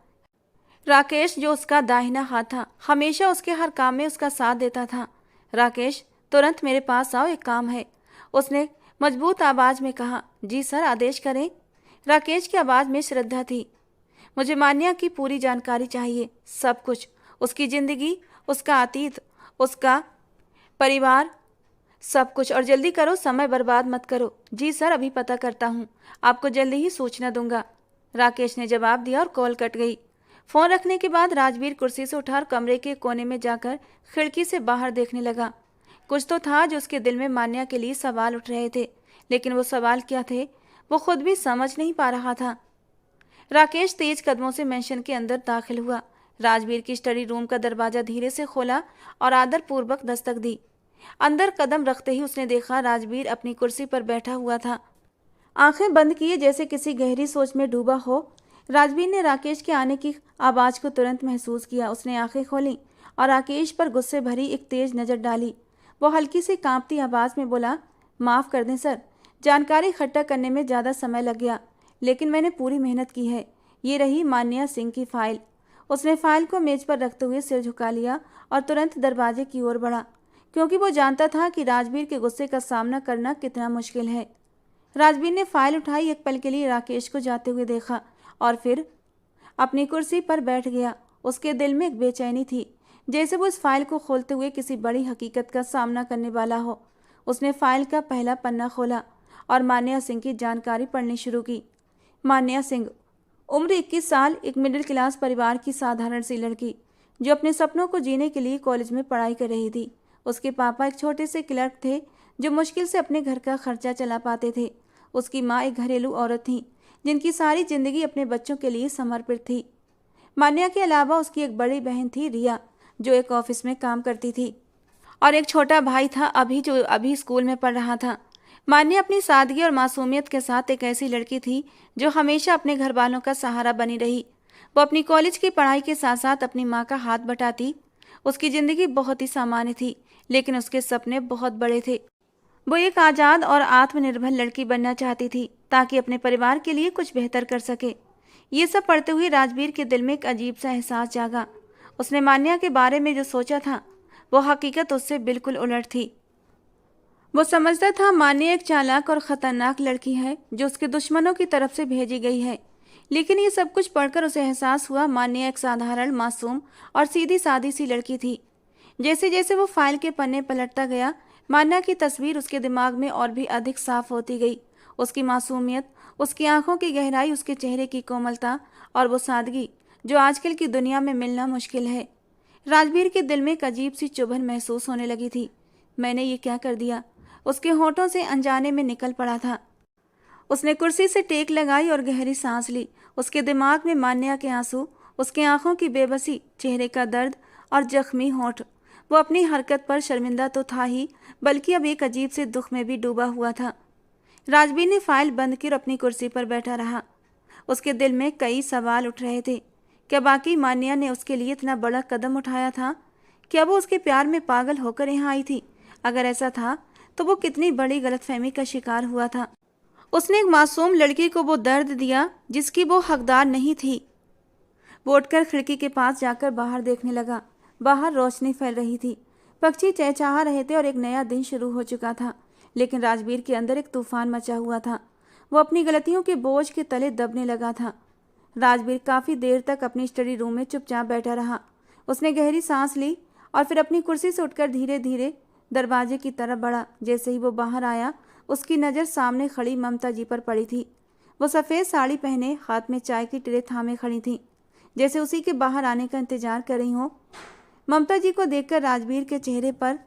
राकेश, जो उसका दाहिना हाथ था, हमेशा उसके हर काम में उसका साथ देता था। राकेश, तुरंत मेरे पास आओ, एक काम है, उसने मजबूत आवाज़ में कहा। जी सर, आदेश करें। राकेश की आवाज़ में श्रद्धा थी। मुझे मान्या की पूरी जानकारी चाहिए, सब कुछ, उसकी ज़िंदगी, उसका अतीत, उसका परिवार, सब कुछ, और जल्दी करो, समय बर्बाद मत करो। जी सर, अभी पता करता हूँ, आपको जल्दी ही सूचना दूंगा। राकेश ने जवाब दिया और कॉल कट गई। फ़ोन रखने के बाद राजवीर कुर्सी से उठा और कमरे के कोने में जाकर खिड़की से बाहर देखने लगा। कुछ तो था जो उसके दिल में मान्या के लिए सवाल उठ रहे थे, लेकिन वो सवाल क्या थे वो खुद भी समझ नहीं पा रहा था। राकेश तेज कदमों से मेंशन के अंदर दाखिल हुआ। राजवीर की स्टडी रूम का दरवाजा धीरे से खोला और आदरपूर्वक दस्तक दी। अंदर कदम रखते ही उसने देखा राजवीर अपनी कुर्सी पर बैठा हुआ था, आंखें बंद किए जैसे किसी गहरी सोच में डूबा हो। राजवीर ने राकेश के आने की आवाज़ को तुरंत महसूस किया। उसने आंखें खोली और राकेश पर गुस्से भरी एक तेज नज़र डाली। वो हल्की सी कांपती आवाज़ में बोला, माफ़ कर दें सर, जानकारी इकट्ठा करने में ज़्यादा समय लग गया, लेकिन मैंने पूरी मेहनत की है। ये रही मान्या सिंह की फ़ाइल। उसने फ़ाइल को मेज़ पर रखते हुए सिर झुका लिया और तुरंत दरवाजे की ओर बढ़ा, क्योंकि वो जानता था कि राजवीर के गुस्से का सामना करना कितना मुश्किल है। राजवीर ने फ़ाइल उठाई, एक पल के लिए राकेश को जाते हुए देखा और फिर अपनी कुर्सी पर बैठ गया। उसके दिल में एक बेचैनी थी, जैसे वो इस फाइल को खोलते हुए किसी बड़ी हकीकत का सामना करने वाला हो। उसने फाइल का पहला पन्ना खोला और मान्या सिंह की जानकारी पढ़नी शुरू की। मान्या सिंह, उम्र 21 साल, एक मिडिल क्लास परिवार की साधारण सी लड़की जो अपने सपनों को जीने के लिए कॉलेज में पढ़ाई कर रही थी। उसके पापा एक छोटे से क्लर्क थे जो मुश्किल से अपने घर का खर्चा चला पाते थे। उसकी माँ एक घरेलू औरत थी जिनकी सारी जिंदगी अपने बच्चों के लिए समर्पित थी। मान्या के अलावा उसकी एक बड़ी बहन थी रिया, जो एक ऑफिस में काम करती थी, और एक छोटा भाई था जो अभी स्कूल में पढ़ रहा था। मान्या अपनी सादगी और मासूमियत के साथ एक ऐसी लड़की थी जो हमेशा अपने घर वालों का सहारा बनी रही। वो अपनी कॉलेज की पढ़ाई के साथ साथ अपनी माँ का हाथ बटाती। उसकी ज़िंदगी बहुत ही सामान्य थी, लेकिन उसके सपने बहुत बड़े थे। वो एक आज़ाद और आत्मनिर्भर लड़की बनना चाहती थी ताकि अपने परिवार के लिए कुछ बेहतर कर सके। ये सब पढ़ते हुए राजवीर के दिल में एक अजीब सा एहसास जागा। उसने मान्या के बारे में जो सोचा था वो हकीकत उससे बिल्कुल उलट थी। वो समझता था मान्या एक चालाक और ख़तरनाक लड़की है जो उसके दुश्मनों की तरफ से भेजी गई है, लेकिन ये सब कुछ पढ़कर उसे एहसास हुआ मान्या एक साधारण, मासूम और सीधी सादी सी लड़की थी। जैसे जैसे वो फाइल के पन्ने पलटता गया, मान्या की तस्वीर उसके दिमाग में और भी अधिक साफ होती गई। उसकी मासूमियत, उसकी आंखों की गहराई, उसके चेहरे की कोमलता और वो सादगी जो आजकल की दुनिया में मिलना मुश्किल है। राजवीर के दिल में एक अजीब सी चुभन महसूस होने लगी थी। मैंने ये क्या कर दिया? उसके होठों से अनजाने में निकल पड़ा था। उसने कुर्सी से टेक लगाई और गहरी सांस ली। उसके दिमाग में मान्या के आंसू, उसकी आंखों की बेबसी, चेहरे का दर्द और जख्मी होठ। वो अपनी हरकत पर शर्मिंदा तो था ही, बल्कि अब एक अजीब से दुख में भी डूबा हुआ था। राजवीर ने फाइल बंद की और अपनी कुर्सी पर बैठा रहा। उसके दिल में कई सवाल उठ रहे थे। क्या बाकी मान्या ने उसके लिए इतना बड़ा कदम उठाया था? क्या वो उसके प्यार में पागल होकर यहाँ आई थी? अगर ऐसा था तो वो कितनी बड़ी गलतफहमी का शिकार हुआ था। उसने एक मासूम लड़की को वो दर्द दिया जिसकी वो हकदार नहीं थी। वो उठकर खिड़की के पास जाकर बाहर देखने लगा। बाहर रोशनी फैल रही थी, पक्षी चहचहा रहे थे और एक नया दिन शुरू हो चुका था। लेकिन राजवीर के अंदर एक तूफान मचा हुआ था। वो अपनी गलतियों के बोझ के तले दबने लगा था। राजवीर काफ़ी देर तक अपनी स्टडी रूम में चुपचाप बैठा रहा। उसने गहरी सांस ली और फिर अपनी कुर्सी से उठकर धीरे धीरे दरवाजे की तरफ बढ़ा। जैसे ही वो बाहर आया, उसकी नज़र सामने खड़ी ममता जी पर पड़ी थी। वो सफ़ेद साड़ी पहने, हाथ में चाय की ट्रे थामे खड़ी थी, जैसे उसी के बाहर आने का इंतजार कर रही हो। ममता जी को देखकर राजवीर के चेहरे पर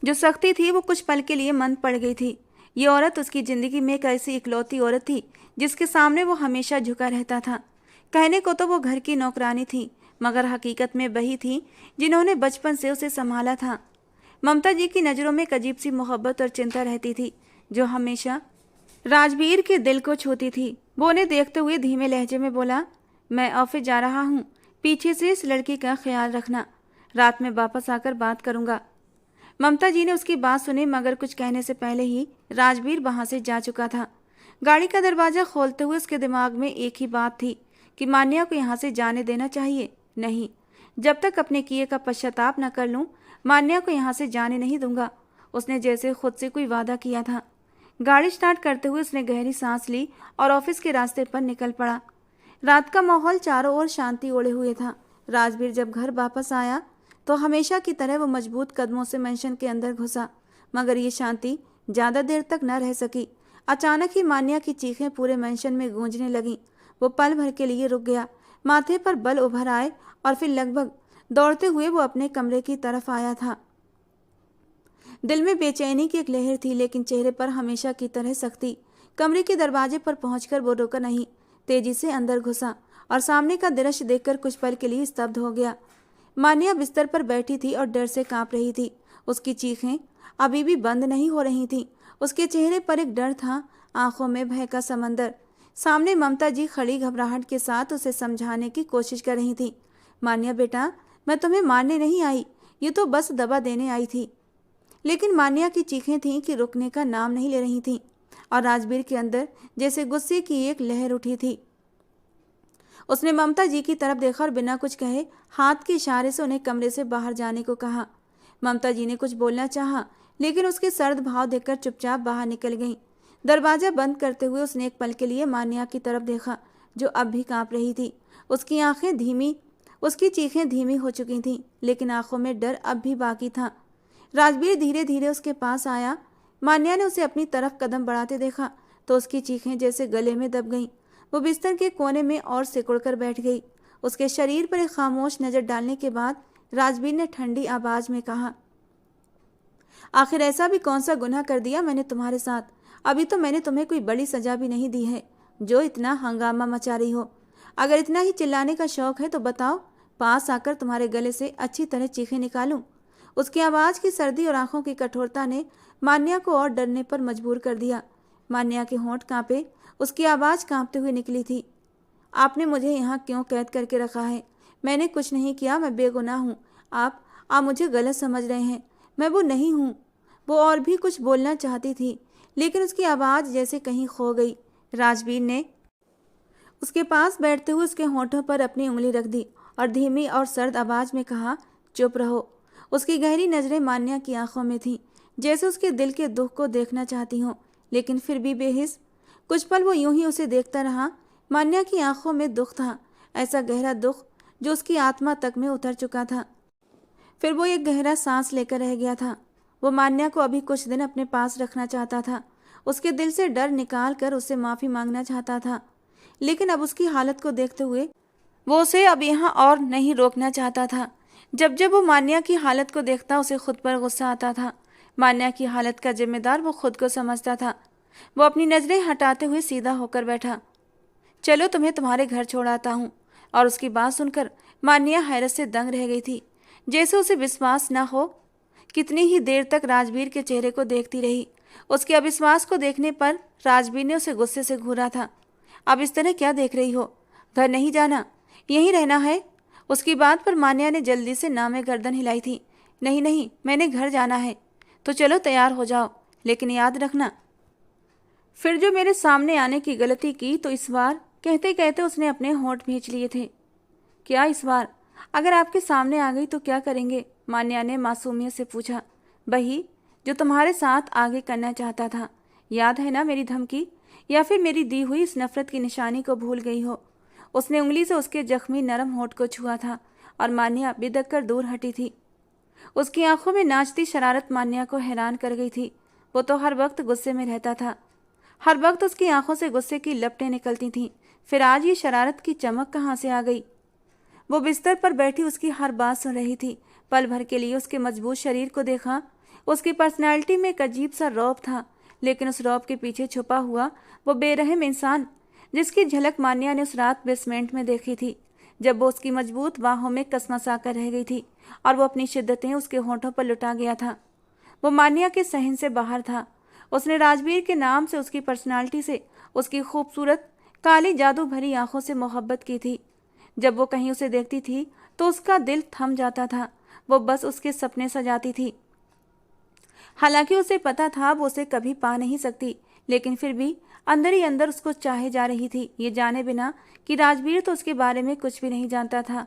जो सख्ती थी वो कुछ पल के लिए मंद पड़ गई थी। ये औरत उसकी ज़िंदगी में एक ऐसी इकलौती औरत थी जिसके सामने वो हमेशा झुका रहता था। कहने को तो वो घर की नौकरानी थी, मगर हकीकत में वही थी जिन्होंने बचपन से उसे संभाला था। ममता जी की नज़रों में एक अजीब सी मोहब्बत और चिंता रहती थी जो हमेशा राजवीर के दिल को छूती थी। वो उन्हें देखते हुए धीमे लहजे में बोला, मैं ऑफिस जा रहा हूँ, पीछे से इस लड़की का ख्याल रखना, रात में वापस आकर बात करूँगा। ममता जी ने उसकी बात सुनी, मगर कुछ कहने से पहले ही राजवीर वहाँ से जा चुका था। गाड़ी का दरवाज़ा खोलते हुए उसके दिमाग में एक ही बात थी कि मान्या को यहाँ से जाने देना चाहिए। नहीं, जब तक अपने किए का पश्चाताप न कर लूँ, मान्या को यहाँ से जाने नहीं दूंगा। उसने जैसे खुद से कोई वादा किया था। गाड़ी स्टार्ट करते हुए उसने गहरी सांस ली और ऑफिस के रास्ते पर निकल पड़ा। रात का माहौल चारों ओर शांति ओढ़े हुए था। राजवीर जब घर वापस आया तो हमेशा की तरह वो मजबूत कदमों से मेंशन के अंदर घुसा, मगर ये शांति ज़्यादा देर तक न रह सकी। अचानक ही मान्या की चीखें पूरे मेंशन में गूंजने लगीं। वो पल भर के लिए रुक गया, माथे पर बल उभर आए और फिर लगभग दौड़ते हुए वो अपने कमरे की तरफ आया था। दिल में बेचैनी की एक लहर थी, लेकिन चेहरे पर हमेशा की तरह सख्ती। कमरे के दरवाजे पर पहुंचकर वो रुका नहीं, तेजी से अंदर घुसा और सामने का दृश्य देखकर कुछ पल के लिए स्तब्ध हो गया। मान्या बिस्तर पर बैठी थी और डर से कांप रही थी। उसकी चीखें अभी भी बंद नहीं हो रही थीं। उसके चेहरे पर एक डर था, आंखों में भय का समंदर। सामने ममता जी खड़ी घबराहट के साथ उसे समझाने की कोशिश कर रही थी। मान्या बेटा, मैं तुम्हें मारने नहीं आई, ये तो बस दवा देने आई थी। लेकिन मान्या की चीखें थीं कि रुकने का नाम नहीं ले रही थीं और राजवीर के अंदर जैसे गुस्से की एक लहर उठी थी। उसने ममता जी की तरफ देखा और बिना कुछ कहे हाथ के इशारे से उन्हें कमरे से बाहर जाने को कहा। ममता जी ने कुछ बोलना चाहा, लेकिन उसके सर्द भाव देखकर चुपचाप बाहर निकल गईं। दरवाजा बंद करते हुए उसने एक पल के लिए मान्या की तरफ देखा, जो अब भी कांप रही थी। उसकी चीखें धीमी हो चुकी थीं, लेकिन आंखों में डर अब भी बाकी था। राजवीर धीरे धीरे उसके पास आया। मान्या ने उसे अपनी तरफ कदम बढ़ाते देखा तो उसकी चीखें जैसे गले में दब गईं। वो बिस्तर के कोने में और सिकुड़ कर बैठ गई। उसके शरीर पर एक खामोश नज़र डालने के बाद राजवीर ने ठंडी आवाज में कहा, आखिर ऐसा भी कौन सा गुनाह कर दिया मैंने तुम्हारे साथ? अभी तो मैंने तुम्हें कोई बड़ी सजा भी नहीं दी है जो इतना हंगामा मचा रही हो। अगर इतना ही चिल्लाने का शौक है तो बताओ, पास आकर तुम्हारे गले से अच्छी तरह चीखें निकालूं। उसकी आवाज़ की सर्दी और आंखों की कठोरता ने मान्या को और डरने पर मजबूर कर दिया। मान्या के होंठ कांपे, उसकी आवाज़ कांपते हुए निकली थी, आपने मुझे यहाँ क्यों कैद करके रखा है? मैंने कुछ नहीं किया, मैं बेगुनाह हूँ। आप मुझे गलत समझ रहे हैं, मैं वो नहीं हूँ। वो और भी कुछ बोलना चाहती थी, लेकिन उसकी आवाज़ जैसे कहीं खो गई। राजवीर ने उसके पास बैठते हुए उसके होंठों पर अपनी उंगली रख दी और धीमी और सर्द आवाज़ में कहा, चुप रहो। उसकी गहरी नज़रें मान्या की आंखों में थीं, जैसे उसके दिल के दुख को देखना चाहती हों, लेकिन फिर भी बेहिस। कुछ पल वो यूं ही उसे देखता रहा। मान्या की आंखों में दुख था, ऐसा गहरा दुख जो उसकी आत्मा तक में उतर चुका था। फिर वो एक गहरा सांस लेकर रह गया था। वो मान्या को अभी कुछ दिन अपने पास रखना चाहता था। उसके दिल से डर निकाल कर उससे माफ़ी मांगना चाहता था, लेकिन अब उसकी हालत को देखते हुए वो उसे अब यहाँ और नहीं रोकना चाहता था। जब जब वो मान्या की हालत को देखता उसे खुद पर गुस्सा आता था। मान्या की हालत का जिम्मेदार वो खुद को समझता था। वो अपनी नज़रें हटाते हुए सीधा होकर बैठा। चलो तुम्हें तुम्हारे घर छोड़ाता हूँ। और उसकी बात सुनकर मान्या हैरत से दंग रह गई थी, जैसे उसे विश्वास न हो। कितनी ही देर तक राजवीर के चेहरे को देखती रही। उसके अविश्वास को देखने पर राजवीर ने उसे गुस्से से घूरा था। अब इस तरह क्या देख रही हो? घर नहीं जाना, यहीं रहना है? उसकी बात पर मान्या ने जल्दी से ना में गर्दन हिलाई थी। नहीं नहीं, मैंने घर जाना है। तो चलो तैयार हो जाओ, लेकिन याद रखना फिर जो मेरे सामने आने की गलती की तो इस बार। कहते कहते उसने अपने होंठ भींच लिए थे। क्या इस बार? अगर आपके सामने आ गई तो क्या करेंगे? मान्या ने मासूमियत से पूछा। वही जो तुम्हारे साथ आगे करना चाहता था। याद है ना मेरी धमकी? या फिर मेरी दी हुई इस नफरत की निशानी को भूल गई हो? उसने उंगली से उसके जख्मी नरम होंठ को छुआ था और मान्या बिदक कर दूर हटी थी। उसकी आंखों में नाचती शरारत मान्या को हैरान कर गई थी। वो तो हर वक्त गुस्से में रहता था, हर वक्त उसकी आंखों से गुस्से की लपटें निकलती थीं। फिर आज ये शरारत की चमक कहाँ से आ गई? वो बिस्तर पर बैठी उसकी हर बात सुन रही थी। पल भर के लिए उसके मजबूत शरीर को देखा। उसकी पर्सनैलिटी में एक अजीब सा रौब था, लेकिन उस रौब के पीछे छुपा हुआ वो बेरहम इंसान जिसकी झलक मान्या ने उस रात बेसमेंट में देखी थी, जब वो उसकी मजबूत बाहों में कसमसा कर रह गई थी और वो अपनी शिद्दतें उसके होंठों पर लुटा गया था। वो मान्या के सहन से बाहर था। उसने राजवीर के नाम से, उसकी पर्सनालिटी से, उसकी खूबसूरत काली जादू भरी आंखों से मोहब्बत की थी। जब वो कहीं उसे देखती थी तो उसका दिल थम जाता था। वो बस उसके सपने सजाती थी। हालांकि उसे पता था वो उसे कभी पा नहीं सकती, लेकिन फिर भी अंदर ही अंदर उसको चाहे जा रही थी, ये जाने बिना कि राजवीर तो उसके बारे में कुछ भी नहीं जानता था।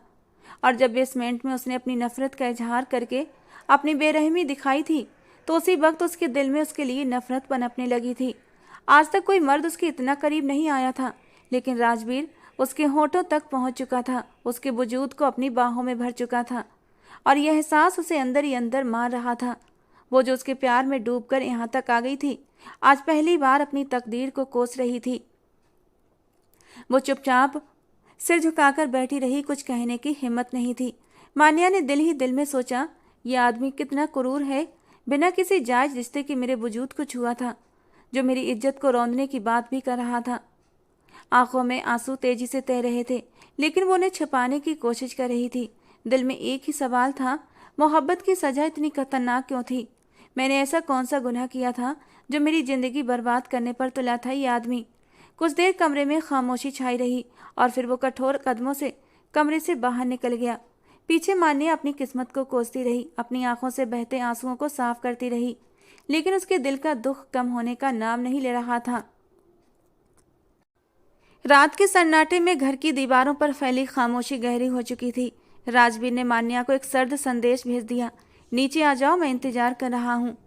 और जब बेसमेंट में उसने अपनी नफरत का इजहार करके अपनी बेरहमी दिखाई थी तो उसी वक्त उसके दिल में उसके लिए नफरत पनपने लगी थी। आज तक कोई मर्द उसके इतना करीब नहीं आया था, लेकिन राजवीर उसके होठों तक पहुंच चुका था, उसके वजूद को अपनी बाहों में भर चुका था और यह एहसास उसे अंदर ही अंदर मार रहा था। वो जो उसके प्यार में डूबकर यहाँ तक आ गई थी, आज पहली बार अपनी तकदीर को कोस रही थी। वो चुपचाप सिर झुकाकर बैठी रही, कुछ कहने की हिम्मत नहीं थी। मान्या ने दिल ही दिल में सोचा, यह आदमी कितना क्रूर है, बिना किसी जायज रिश्ते के मेरे वजूद को छुआ था, जो मेरी इज्जत को रौंदने की बात भी कर रहा था। आंखों में आंसू तेजी से तैर रहे थे, लेकिन वो उन्हें छिपाने की कोशिश कर रही थी। दिल में एक ही सवाल था, मोहब्बत की सजा इतनी खतरनाक क्यों थी? मैंने ऐसा कौन सा गुनाह किया था जो मेरी जिंदगी बर्बाद करने पर तुला था ये आदमी? कुछ देर कमरे में खामोशी छाई रही और फिर वो कठोर कदमों से कमरे से बाहर निकल गया। पीछे मान्या अपनी किस्मत को कोसती रही, अपनी आंखों से बहते आंसुओं को साफ करती रही, लेकिन उसके दिल का दुख कम होने का नाम नहीं ले रहा था। रात के सन्नाटे में घर की दीवारों पर फैली खामोशी गहरी हो चुकी थी। राजवीर ने मान्या को एक सर्द संदेश भेज दिया, नीचे आ जाओ, मैं इंतजार कर रहा हूँ।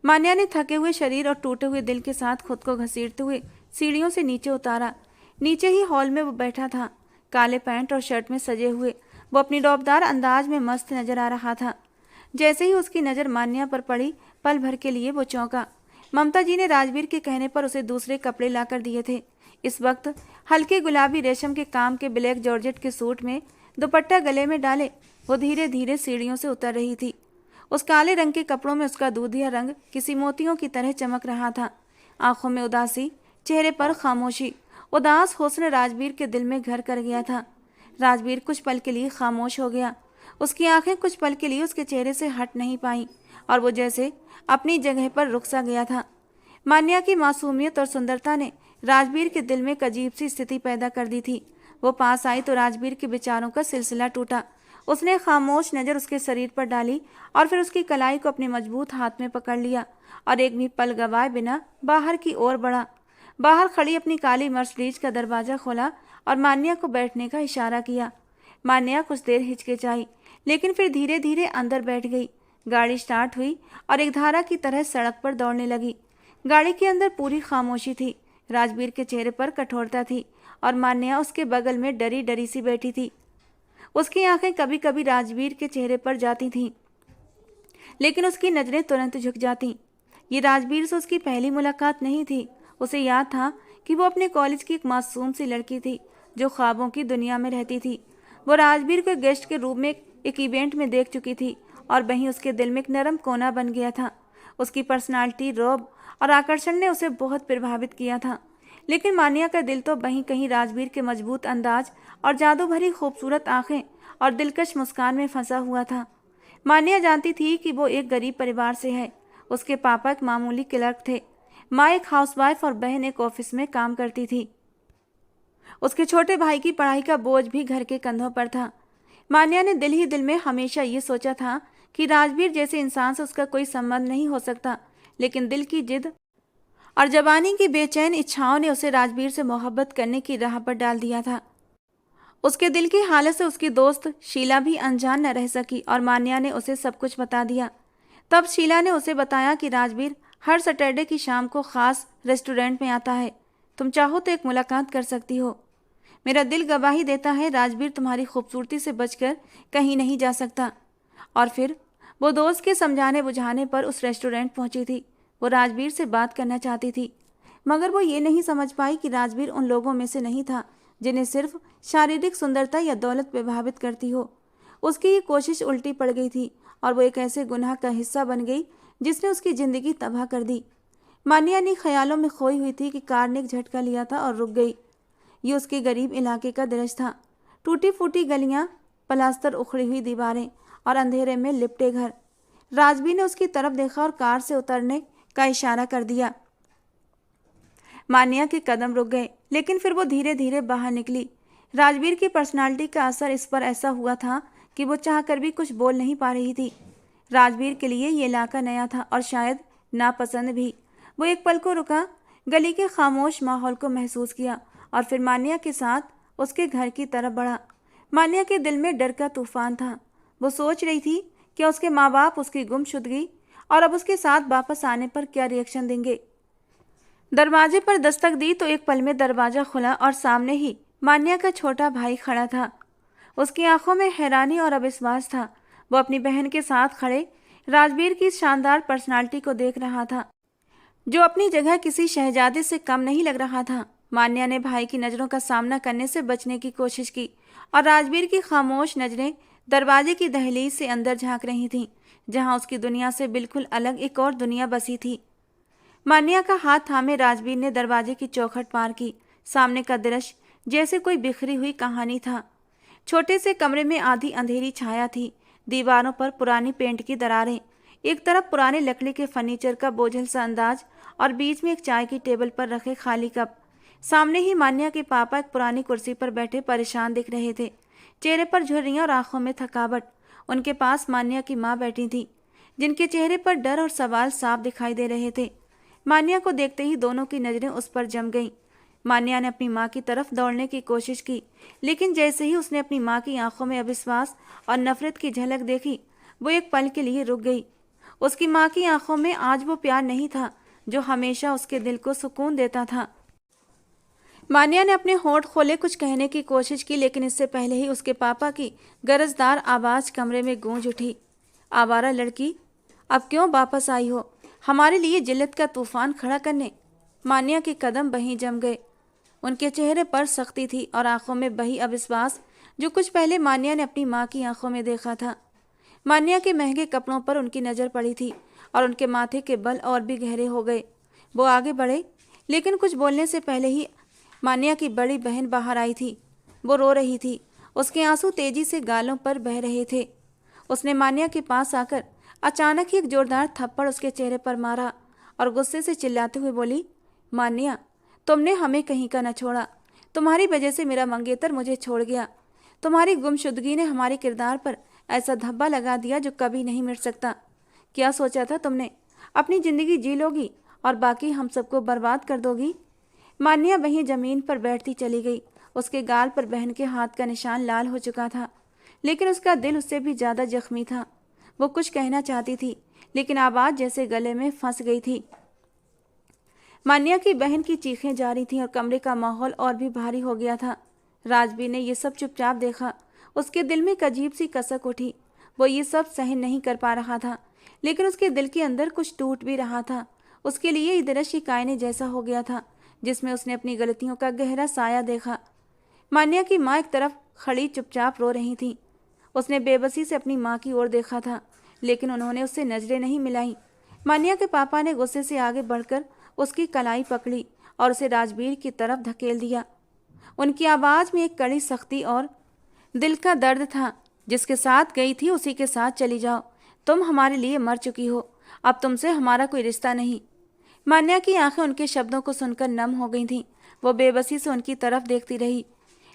मान्या ने थके हुए शरीर और टूटे हुए दिल के साथ खुद को घसीटते हुए सीढ़ियों से नीचे उतारा। नीचे ही हॉल में वो बैठा था, काले पैंट और शर्ट में सजे हुए। वो अपनी रौबदार अंदाज में मस्त नजर आ रहा था। जैसे ही उसकी नज़र मान्या पर पड़ी, पल भर के लिए वो चौंका। ममता जी ने राजवीर के कहने पर उसे दूसरे कपड़े लाकर दिए थे। इस वक्त हल्के गुलाबी रेशम के काम के ब्लैक जॉर्जेट के सूट में दुपट्टा गले में डाले वो धीरे धीरे सीढ़ियों से उतर रही थी। उस काले रंग के कपड़ों में उसका दूधिया रंग किसी मोतियों की तरह चमक रहा था। आंखों में उदासी, चेहरे पर खामोशी। उदास हुस्न राजवीर के दिल में घर कर गया था। राजवीर कुछ पल के लिए खामोश हो गया। उसकी आंखें कुछ पल के लिए उसके चेहरे से हट नहीं पाईं और वो जैसे अपनी जगह पर रुक सा गया था। मान्या की मासूमियत और सुंदरता ने राजवीर के दिल में एक अजीब सी स्थिति पैदा कर दी थी। वो पास आई तो राजवीर के विचारों का सिलसिला टूटा। उसने खामोश नज़र उसके शरीर पर डाली और फिर उसकी कलाई को अपने मजबूत हाथ में पकड़ लिया और एक भी पल गवाए बिना बाहर की ओर बढ़ा। बाहर खड़ी अपनी काली मर्सिडीज का दरवाज़ा खोला और मान्या को बैठने का इशारा किया। मान्या कुछ देर हिचकिचाई, लेकिन फिर धीरे धीरे अंदर बैठ गई। गाड़ी स्टार्ट हुई और एक धारा की तरह सड़क पर दौड़ने लगी। गाड़ी के अंदर पूरी खामोशी थी। राजवीर के चेहरे पर कठोरता थी और मान्या उसके बगल में डरी डरी सी बैठी थी। उसकी आंखें कभी कभी राजवीर के चेहरे पर जाती थीं, लेकिन उसकी नज़रें तुरंत झुक जातीं। ये राजवीर से उसकी पहली मुलाकात नहीं थी। उसे याद था कि वो अपने कॉलेज की एक मासूम सी लड़की थी जो ख्वाबों की दुनिया में रहती थी। वो राजवीर को गेस्ट के रूप में एक इवेंट में देख चुकी थी और वहीं उसके दिल में एक नरम कोना बन गया था। उसकी पर्सनालिटी, रौब और आकर्षण ने उसे बहुत प्रभावित किया था। लेकिन मानिया का दिल तो वहीं कहीं राजवीर के मजबूत अंदाज और जादू भरी खूबसूरत आंखें और दिलकश मुस्कान में फंसा हुआ था। मानिया जानती थी कि वो एक गरीब परिवार से है। उसके पापा एक मामूली क्लर्क थे, माँ एक हाउसवाइफ और बहन एक ऑफिस में काम करती थी। उसके छोटे भाई की पढ़ाई का बोझ भी घर के कंधों पर था। मान्या ने दिल ही दिल में हमेशा ये सोचा था कि राजवीर जैसे इंसान से उसका कोई संबंध नहीं हो सकता, लेकिन दिल की जिद और जवानी की बेचैन इच्छाओं ने उसे राजवीर से मोहब्बत करने की राह पर डाल दिया था। उसके दिल की हालत से उसकी दोस्त शीला भी अनजान न रह सकी और मान्या ने उसे सब कुछ बता दिया। तब शीला ने उसे बताया कि राजवीर हर सैटरडे की शाम को खास रेस्टोरेंट में आता है। तुम चाहो तो एक मुलाकात कर सकती हो। मेरा दिल गवाही देता है राजवीर तुम्हारी खूबसूरती से बचकर कहीं नहीं जा सकता। और फिर वो दोस्त के समझाने बुझाने पर उस रेस्टोरेंट पहुंची थी। वो राजवीर से बात करना चाहती थी, मगर वो ये नहीं समझ पाई कि राजवीर उन लोगों में से नहीं था जिन्हें सिर्फ शारीरिक सुंदरता या दौलत प्रभावित करती हो। उसकी ये कोशिश उल्टी पड़ गई थी और वो एक ऐसे गुनाह का हिस्सा बन गई जिसने उसकी जिंदगी तबाह कर दी। मानिया ने ख्यालों में खोई हुई थी कि कार ने एक झटका लिया था और रुक गई। ये उसके गरीब इलाके का दृश्य था। टूटी फूटी गलियां, प्लास्टर उखड़ी हुई दीवारें और अंधेरे में लिपटे घर। राजवीर ने उसकी तरफ देखा और कार से उतरने का इशारा कर दिया। मान्या के कदम रुक गए, लेकिन फिर वो धीरे धीरे बाहर निकली। राजवीर की पर्सनालिटी का असर इस पर ऐसा हुआ था कि वो चाहकर भी कुछ बोल नहीं पा रही थी। राजवीर के लिए ये इलाका नया था और शायद नापसंद भी। वो एक पल को रुका, गली के खामोश माहौल को महसूस किया और फिर मान्या के साथ उसके घर की तरफ बढ़ा। मान्या के दिल में डर का तूफान था। वो सोच रही थी कि उसके माँ बाप उसकी गुमशुदगी और अब उसके साथ वापस आने पर क्या रिएक्शन देंगे। दरवाजे पर दस्तक दी तो एक पल में दरवाजा खुला और सामने ही मान्या का छोटा भाई खड़ा था। उसकी आंखों में हैरानी और अविश्वास था। वो अपनी बहन के साथ खड़े राजवीर की शानदार पर्सनालिटी को देख रहा था, जो अपनी जगह किसी शहजादे से कम नहीं लग रहा था। मान्या ने भाई की नज़रों का सामना करने से बचने की कोशिश की और राजवीर की खामोश नज़रें दरवाजे की दहलीज से अंदर झांक रही थीं, जहां उसकी दुनिया से बिल्कुल अलग एक और दुनिया बसी थी। मान्या का हाथ थामे राजवीर ने दरवाजे की चौखट पार की। सामने का दृश्य जैसे कोई बिखरी हुई कहानी था। छोटे से कमरे में आधी अंधेरी छाया थी। दीवारों पर पुरानी पेंट की दरारें, एक तरफ पुराने लकड़ी के फर्नीचर का बोझल सा अंदाज और बीच में एक चाय की टेबल पर रखे खाली कप। सामने ही मान्या के पापा एक पुरानी कुर्सी पर बैठे परेशान दिख रहे थे, चेहरे पर झुर्रियां और आंखों में थकावट। उनके पास मान्या की माँ बैठी थी, जिनके चेहरे पर डर और सवाल साफ दिखाई दे रहे थे। मान्या को देखते ही दोनों की नज़रें उस पर जम गईं। मान्या ने अपनी माँ की तरफ दौड़ने की कोशिश की, लेकिन जैसे ही उसने अपनी माँ की आंखों में अविश्वास और नफरत की झलक देखी, वो एक पल के लिए रुक गई। उसकी माँ की आंखों में आज वो प्यार नहीं था जो हमेशा उसके दिल को सुकून देता था। मान्या ने अपने होंठ खोले कुछ कहने की कोशिश की, लेकिन इससे पहले ही उसके पापा की गरजदार आवाज कमरे में गूंज उठी। आवारा लड़की, अब क्यों वापस आई हो हमारे लिए जिल्लत का तूफान खड़ा करने? मान्या के कदम वहीं जम गए। उनके चेहरे पर सख्ती थी और आंखों में वही अविश्वास जो कुछ पहले मान्या ने अपनी माँ की आंखों में देखा था। मान्या के महंगे कपड़ों पर उनकी नज़र पड़ी थी और उनके माथे के बल और भी गहरे हो गए। वो आगे बढ़े, लेकिन कुछ बोलने से पहले ही मान्या की बड़ी बहन बाहर आई थी। वो रो रही थी, उसके आंसू तेजी से गालों पर बह रहे थे। उसने मान्या के पास आकर अचानक ही एक जोरदार थप्पड़ उसके चेहरे पर मारा और गुस्से से चिल्लाते हुए बोली, मान्या, तुमने हमें कहीं का न छोड़ा। तुम्हारी वजह से मेरा मंगेतर मुझे छोड़ गया। तुम्हारी गुमशुदगी ने हमारे किरदार पर ऐसा धब्बा लगा दिया जो कभी नहीं मिट सकता। क्या सोचा था तुमने? अपनी ज़िंदगी जी लोगी और बाकी हम सबको बर्बाद कर दोगी? मान्या वहीं ज़मीन पर बैठती चली गई। उसके गाल पर बहन के हाथ का निशान लाल हो चुका था, लेकिन उसका दिल उससे भी ज़्यादा जख्मी था। वो कुछ कहना चाहती थी, लेकिन आवाज़ जैसे गले में फंस गई थी। मान्या की बहन की चीखें जारी थीं और कमरे का माहौल और भी भारी हो गया था। राजवीर ने ये सब चुपचाप देखा। उसके दिल में एक अजीब सी कसक उठी। वो ये सब सहन नहीं कर पा रहा था, लेकिन उसके दिल के अंदर कुछ टूट भी रहा था। उसके लिए ये दृश्य कायने जैसा हो गया था, जिसमें उसने अपनी गलतियों का गहरा साया देखा। मान्या की माँ एक तरफ खड़ी चुपचाप रो रही थी। उसने बेबसी से अपनी माँ की ओर देखा था, लेकिन उन्होंने उससे नजरें नहीं मिलाई। मान्या के पापा ने गुस्से से आगे बढ़कर उसकी कलाई पकड़ी और उसे राजवीर की तरफ धकेल दिया। उनकी आवाज़ में एक कड़ी सख्ती और दिल का दर्द था। जिसके साथ गई थी उसी के साथ चली जाओ। तुम हमारे लिए मर चुकी हो, अब तुमसे हमारा कोई रिश्ता नहीं। मान्या की आंखें उनके शब्दों को सुनकर नम हो गई थीं। वो बेबसी से उनकी तरफ देखती रही,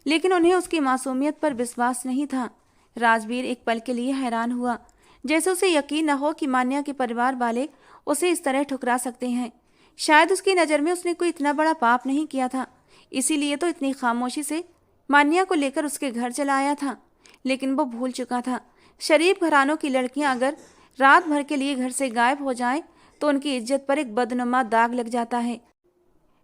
लेकिन उन्हें उसकी मासूमियत पर विश्वास नहीं था। राजवीर एक पल के लिए हैरान हुआ, जैसे उसे यकीन न हो कि मान्या के परिवार वाले उसे इस तरह ठुकरा सकते हैं। शायद उसकी नज़र में उसने कोई इतना बड़ा पाप नहीं किया था, इसीलिए तो इतनी खामोशी से मान्या को लेकर उसके घर चला आया था। लेकिन वो भूल चुका था, शरीफ घरानों की लड़कियां अगर रात भर के लिए घर से गायब हो जाएं, तो उनकी इज्जत पर एक बदनुमा दाग लग जाता है।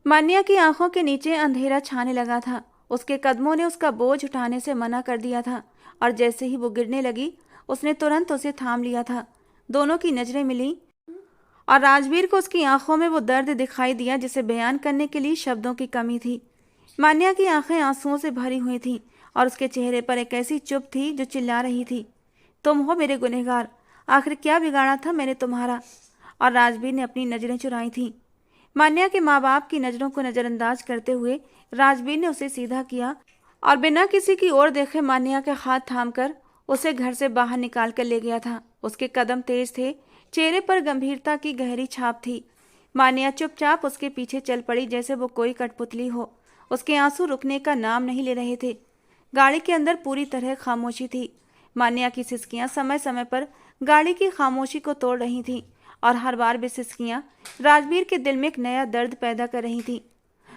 मान्या की आंखों के नीचे अंधेरा छाने लगा था। उसके कदमों ने उसका बोझ उठाने से मना कर दिया था, और जैसे ही वो गिरने लगी, उसने तुरंत उसे थाम लिया था। दोनों की नजरें मिली और राजवीर को उसकी आंखों में वो दर्द दिखाई दिया जिसे बयान करने के लिए शब्दों की कमी थी। मान्या की आंखें आंसुओं से भरी हुई थीं और उसके चेहरे पर एक ऐसी चुप थी जो चिल्ला रही थी, तुम हो मेरे गुनहगार, आखिर क्या बिगाड़ा था मैंने तुम्हारा। और राजवीर ने अपनी नज़रें चुराई थीं। मान्या के माँ बाप की नज़रों को नज़रअंदाज करते हुए राजवीर ने उसे सीधा किया और बिना किसी की ओर देखे मान्या के हाथ थामकर उसे घर से बाहर निकाल कर ले गया था। उसके कदम तेज थे, चेहरे पर गंभीरता की गहरी छाप थी। मान्या चुपचाप उसके पीछे चल पड़ी, जैसे वो कोई कठपुतली हो। उसके आंसू रुकने का नाम नहीं ले रहे थे। गाड़ी के अंदर पूरी तरह खामोशी थी। मान्या की सिसकियां समय समय पर गाड़ी की खामोशी को तोड़ रही थीं, और हर बार वे सिसकियां राजवीर के दिल में एक नया दर्द पैदा कर रही थीं।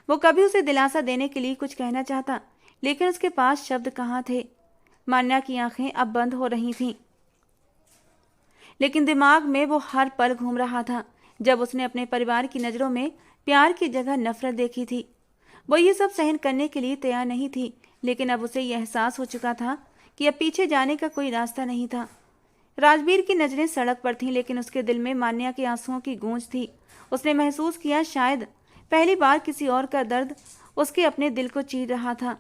वो कभी उसे दिलासा देने के लिए कुछ कहना चाहता, लेकिन उसके पास शब्द कहाँ थे। मान्या की आंखें अब बंद हो रही थीं, लेकिन दिमाग में वो हर पल घूम रहा था जब उसने अपने परिवार की नज़रों में प्यार की जगह नफरत देखी थी। वो ये सब सहन करने के लिए तैयार नहीं थी, लेकिन अब उसे यह एहसास हो चुका था कि अब पीछे जाने का कोई रास्ता नहीं था। राजवीर की नज़रें सड़क पर थीं, लेकिन उसके दिल में मान्या के आंसुओं की गूंज थी। उसने महसूस किया शायद पहली बार किसी और का दर्द उसके अपने दिल को चीर रहा था।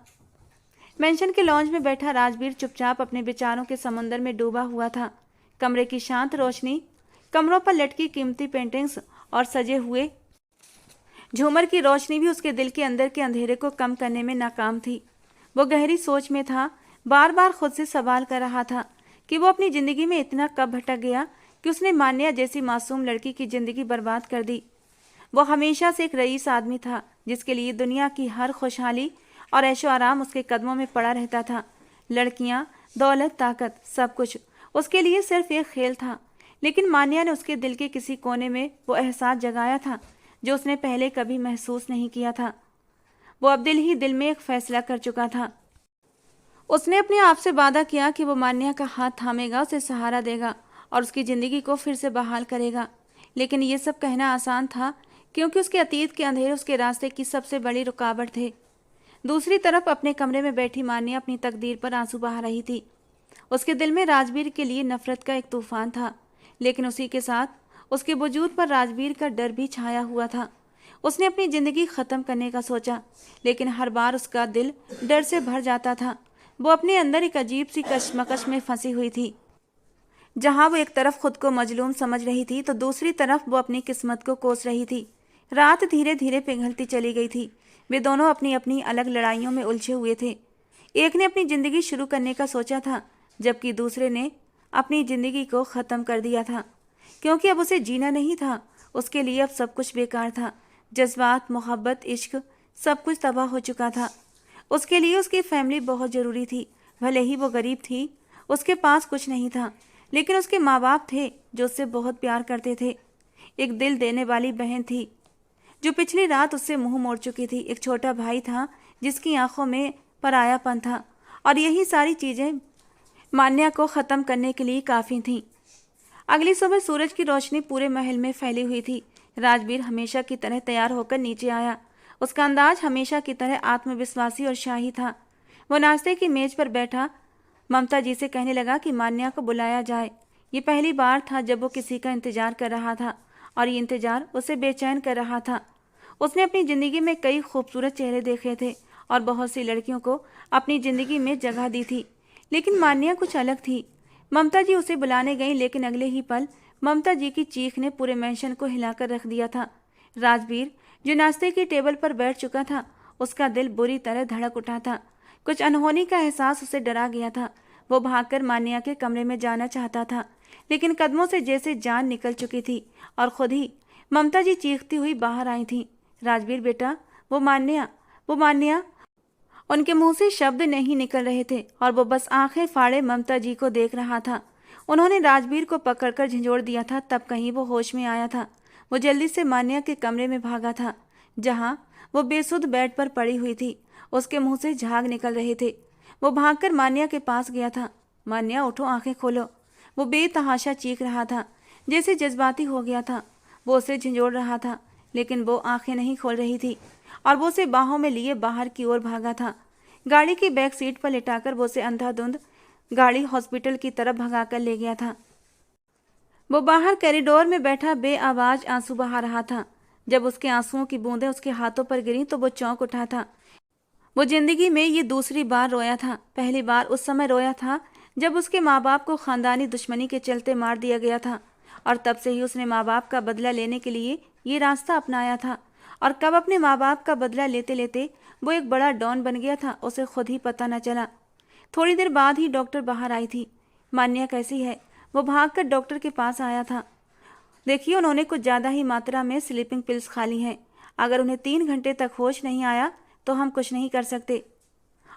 मेंशन के लॉन्ज में बैठा राजवीर चुपचाप अपने विचारों के समुंदर में डूबा हुआ था। कमरे की शांत रोशनी, कमरों पर लटकी कीमती पेंटिंग्स और सजे हुए झूमर की रोशनी भी उसके दिल के अंदर के अंधेरे को कम करने में नाकाम थी। वो गहरी सोच में था, बार बार खुद से सवाल कर रहा था कि वो अपनी ज़िंदगी में इतना कब भटक गया कि उसने मान्या जैसी मासूम लड़की की ज़िंदगी बर्बाद कर दी। वो हमेशा से एक रईस आदमी था, जिसके लिए दुनिया की हर खुशहाली और ऐशो आराम उसके कदमों में पड़ा रहता था। लड़कियाँ, दौलत, ताकत, सब कुछ उसके लिए सिर्फ एक खेल था। लेकिन मान्या ने उसके दिल के किसी कोने में वो एहसास जगाया था जो उसने पहले कभी महसूस नहीं किया था। वो अब दिल ही दिल में एक फैसला कर चुका था। उसने अपने आप से वादा किया कि वो मान्या का हाथ थामेगा, उसे सहारा देगा और उसकी ज़िंदगी को फिर से बहाल करेगा। लेकिन ये सब कहना आसान था, क्योंकि उसके अतीत के अंधेरे उसके रास्ते की सबसे बड़ी रुकावट थे। दूसरी तरफ अपने कमरे में बैठी मान्या अपनी तकदीर पर आंसू बहा रही थी। उसके दिल में राजवीर के लिए नफरत का एक तूफान था, लेकिन उसी के साथ उसके वजूद पर राजवीर का डर भी छाया हुआ था। उसने अपनी ज़िंदगी ख़त्म करने का सोचा, लेकिन हर बार उसका दिल डर से भर जाता था। वो अपने अंदर एक अजीब सी कशमकश में फंसी हुई थी, जहाँ वो एक तरफ खुद को मजलूम समझ रही थी, तो दूसरी तरफ वो अपनी किस्मत को कोस रही थी। रात धीरे धीरे पिघलती चली गई थी। वे दोनों अपनी अपनी अलग लड़ाइयों में उलझे हुए थे। एक ने अपनी ज़िंदगी शुरू करने का सोचा था, जबकि दूसरे ने अपनी ज़िंदगी को ख़त्म कर दिया था, क्योंकि अब उसे जीना नहीं था। उसके लिए अब सब कुछ बेकार था। जज्बात, मोहब्बत, इश्क, सब कुछ तबाह हो चुका था। उसके लिए उसकी फैमिली बहुत ज़रूरी थी। भले ही वो गरीब थी, उसके पास कुछ नहीं था, लेकिन उसके माँ बाप थे जो उससे बहुत प्यार करते थे। एक दिल देने वाली बहन थी जो पिछली रात उससे मुंह मोड़ चुकी थी। एक छोटा भाई था जिसकी आंखों में परायापन था, और यही सारी चीज़ें मान्या को ख़त्म करने के लिए काफ़ी थीं। अगली सुबह सूरज की रोशनी पूरे महल में फैली हुई थी। राजवीर हमेशा की तरह तैयार होकर नीचे आया। उसका अंदाज हमेशा की तरह आत्मविश्वासी और शाही था। वो नाश्ते की मेज पर बैठा ममता जी से कहने लगा कि मान्या को बुलाया जाए। ये पहली बार था जब वो किसी का इंतजार कर रहा था, और ये इंतजार उसे बेचैन कर रहा था। उसने अपनी ज़िंदगी में कई खूबसूरत चेहरे देखे थे और बहुत सी लड़कियों को अपनी ज़िंदगी में जगह दी थी, लेकिन मान्या कुछ अलग थी। ममता जी उसे बुलाने गई, लेकिन अगले ही पल ममता जी की चीख ने पूरे मेंशन को हिलाकर रख दिया था। राजवीर, जो नाश्ते की टेबल पर बैठ चुका था, उसका दिल बुरी तरह धड़क उठा था। कुछ अनहोनी का एहसास उसे डरा गया था। वो भागकर मान्या के कमरे में जाना चाहता था, लेकिन कदमों से जैसे जान निकल चुकी थी और खुद ही ममता जी चीखती हुई बाहर आई थी। राजवीर बेटा, वो मान्या। उनके मुंह से शब्द नहीं निकल रहे थे और वो बस आंखें फाड़े ममता जी को देख रहा था। उन्होंने राजवीर को पकड़कर झंझोड़ दिया था, तब कहीं वो होश में आया था। वो जल्दी से मान्या के कमरे में भागा था, जहां वो बेसुध बेड पर पड़ी हुई थी। उसके मुंह से झाग निकल रहे थे। वो भागकर मान्या के पास गया था। मान्या, उठो, आंखें खोलो। वो बेतहाशा चीख रहा था, जैसे जज्बाती हो गया था। वो उसे झंझोड़ रहा था, लेकिन वो आंखें नहीं खोल रही थी और वो उसे बाहों में लिए बाहर की ओर भागा था। गाड़ी की बैक सीट पर लिटाकर वो उसे अंधाधुंध गाड़ी हॉस्पिटल की तरफ भगाकर ले गया था। वो बाहर कॉरिडोर में बैठा बेआवाज आंसू बहा रहा था। जब उसके आंसुओं की बूंदें उसके हाथों पर गिरी तो वो चौंक उठा था। वो जिंदगी में ये दूसरी बार रोया था। पहली बार उस समय रोया था जब उसके माँ बाप को खानदानी दुश्मनी के चलते मार दिया गया था, और तब से ही उसने माँ बाप का बदला लेने के लिए ये रास्ता अपनाया था। और कब अपने माँ बाप का बदला लेते लेते वो एक बड़ा डॉन बन गया था, उसे खुद ही पता न चला। थोड़ी देर बाद ही डॉक्टर बाहर आई थी। मान्या कैसी है? वो भागकर डॉक्टर के पास आया था। देखिए, उन्होंने कुछ ज़्यादा ही मात्रा में स्लीपिंग पिल्स खा ली हैं। अगर उन्हें 3 घंटे तक होश नहीं आया तो हम कुछ नहीं कर सकते।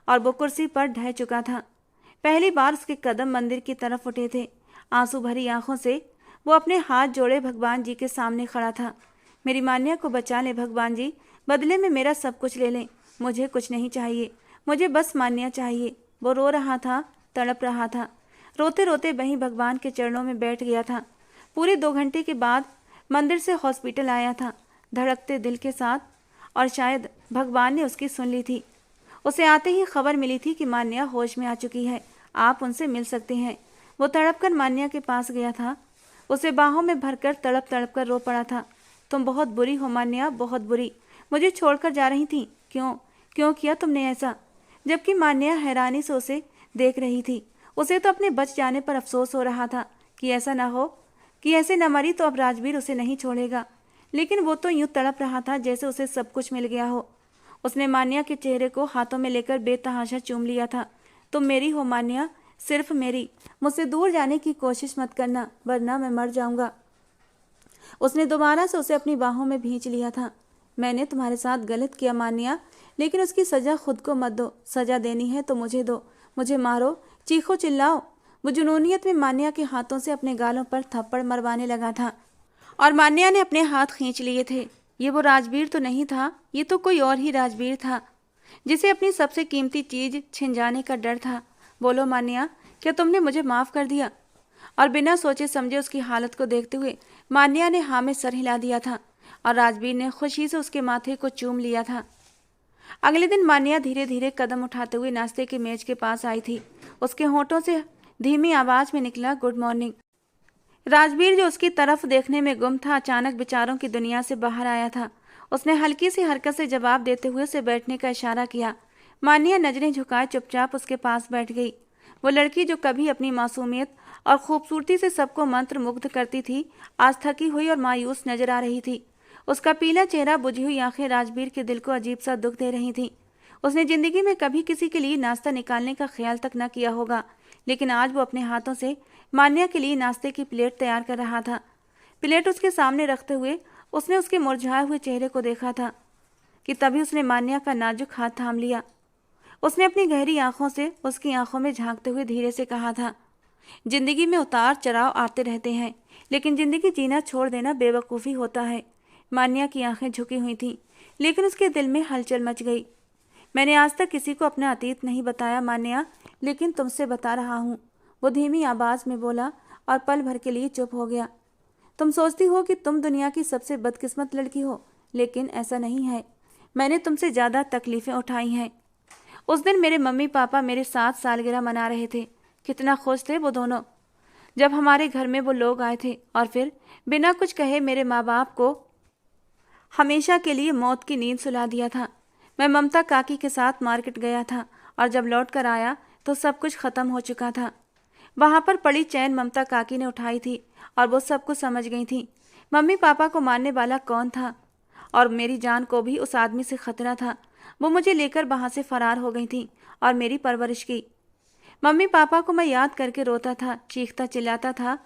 और वो कुर्सी पर ढह चुका था। पहली बार उसके कदम मंदिर की तरफ उठे थे। आंसू भरी आंखों से वो अपने हाथ जोड़े भगवान जी के सामने खड़ा था। मेरी मान्या को बचा ले भगवान जी, बदले में मेरा सब कुछ ले लें। मुझे कुछ नहीं चाहिए, मुझे बस मान्या चाहिए। वो रो रहा था, तड़प रहा था। रोते रोते वहीं भगवान के चरणों में बैठ गया था। पूरे 2 घंटे के बाद मंदिर से हॉस्पिटल आया था, धड़कते दिल के साथ, और शायद भगवान ने उसकी सुन ली थी। उसे आते ही खबर मिली थी कि मान्या होश में आ चुकी है, आप उनसे मिल सकते हैं। वो तड़पकर मान्या के पास गया था, उसे बाहों में भरकर तड़प तड़प कर रो पड़ा था। तुम बहुत बुरी हो मान्या, बहुत बुरी। मुझे छोड़कर जा रही थी। क्यों किया तुमने ऐसा? जबकि मान्या हैरानी से उसे देख रही थी। उसे तो अपने बच जाने पर अफसोस हो रहा था कि ऐसा ना हो कि ऐसे न मरी तो अब राजवीर उसे नहीं छोड़ेगा। लेकिन वो तो यूं तड़प रहा था जैसे उसे सब कुछ मिल गया हो। उसने मान्या के चेहरे को हाथों में लेकर बेतहाशा चूम लिया था। तुम मेरी हो मान्या, सिर्फ मेरी। मुझसे दूर जाने की कोशिश मत करना, वरना मैं मर जाऊंगा। उसने दोबारा से उसे अपनी बाहों में भींच लिया था। मैंने तुम्हारे साथ गलत किया मान्या, लेकिन उसकी सजा खुद को मत दो। सजा देनी है तो मुझे दो, मुझे मारो, चीखो चिल्लाओ। वो जुनूनियत में मान्या के हाथों से अपने गालों पर थप्पड़ मरवाने लगा था, और मान्या ने अपने हाथ खींच लिए थे। ये वो राजवीर तो नहीं था, ये तो कोई और ही राजवीर था, जिसे अपनी सबसे कीमती चीज छिन जाने का डर था। बोलो मान्या, क्या तुमने मुझे माफ कर दिया? और बिना सोचे समझे उसकी हालत को देखते हुए मान्या ने हाँ में सर हिला दिया था, और राजवीर ने खुशी से उसके माथे को चूम लिया था। अगले दिन मान्या धीरे धीरे कदम उठाते हुए नाश्ते के मेज के पास आई थी। उसके होठों से धीमी आवाज में निकला, गुड मॉर्निंग। राजवीर, जो उसकी तरफ देखने में गुम था, अचानक विचारों की दुनिया से बाहर आया था। उसने हल्की सी हरकत से जवाब देते हुए उसे बैठने का इशारा किया। मान्या नजरें झुकाए चुपचाप उसके पास बैठ गई। वो लड़की जो कभी अपनी मासूमियत और खूबसूरती से सबको मंत्र मुग्ध करती थी, आज थकी हुई और मायूस नजर आ रही थी। उसका पीला चेहरा, बुझी हुई आंखें राजवीर के दिल को अजीब सा दुख दे रही थीं। उसने जिंदगी में कभी किसी के लिए नाश्ता निकालने का ख्याल तक न किया होगा, लेकिन आज वो अपने हाथों से मान्या के लिए नाश्ते की प्लेट तैयार कर रहा था। प्लेट उसके सामने रखते हुए उसने उसके मुरझाए हुए चेहरे को देखा था कि तभी उसने मान्या का नाजुक हाथ थाम लिया। उसने अपनी गहरी आंखों से उसकी आंखों में झांकते हुए धीरे से कहा था, जिंदगी में उतार चढ़ाव आते रहते हैं, लेकिन जिंदगी जीना छोड़ देना बेवकूफ़ी होता है। मान्या की आंखें झुकी हुई थीं, लेकिन उसके दिल में हलचल मच गई। मैंने आज तक किसी को अपना अतीत नहीं बताया मान्या, लेकिन तुमसे बता रहा हूँ, वो धीमी आवाज में बोला, और पल भर के लिए चुप हो गया। तुम सोचती हो कि तुम दुनिया की सबसे बदकिस्मत लड़की हो, लेकिन ऐसा नहीं है। मैंने तुमसे ज़्यादा तकलीफ़ें उठाई हैं। उस दिन मेरे मम्मी पापा मेरे साथ सालगिरह मना रहे थे। कितना खुश थे वो दोनों। जब हमारे घर में वो लोग आए थे और फिर बिना कुछ कहे मेरे माँ बाप को हमेशा के लिए मौत की नींद सुला दिया था। मैं ममता काकी के साथ मार्केट गया था और जब लौट कर आया तो सब कुछ खत्म हो चुका था। वहां पर पड़ी चैन ममता काकी ने उठाई थी और वो सब कुछ समझ गई थी। मम्मी पापा को मारने वाला कौन था और मेरी जान को भी उस आदमी से खतरा था। वो मुझे लेकर वहां से फरार हो गई थी और मेरी परवरिश की। मम्मी पापा को मैं याद करके रोता था, चीखता चिल्लाता था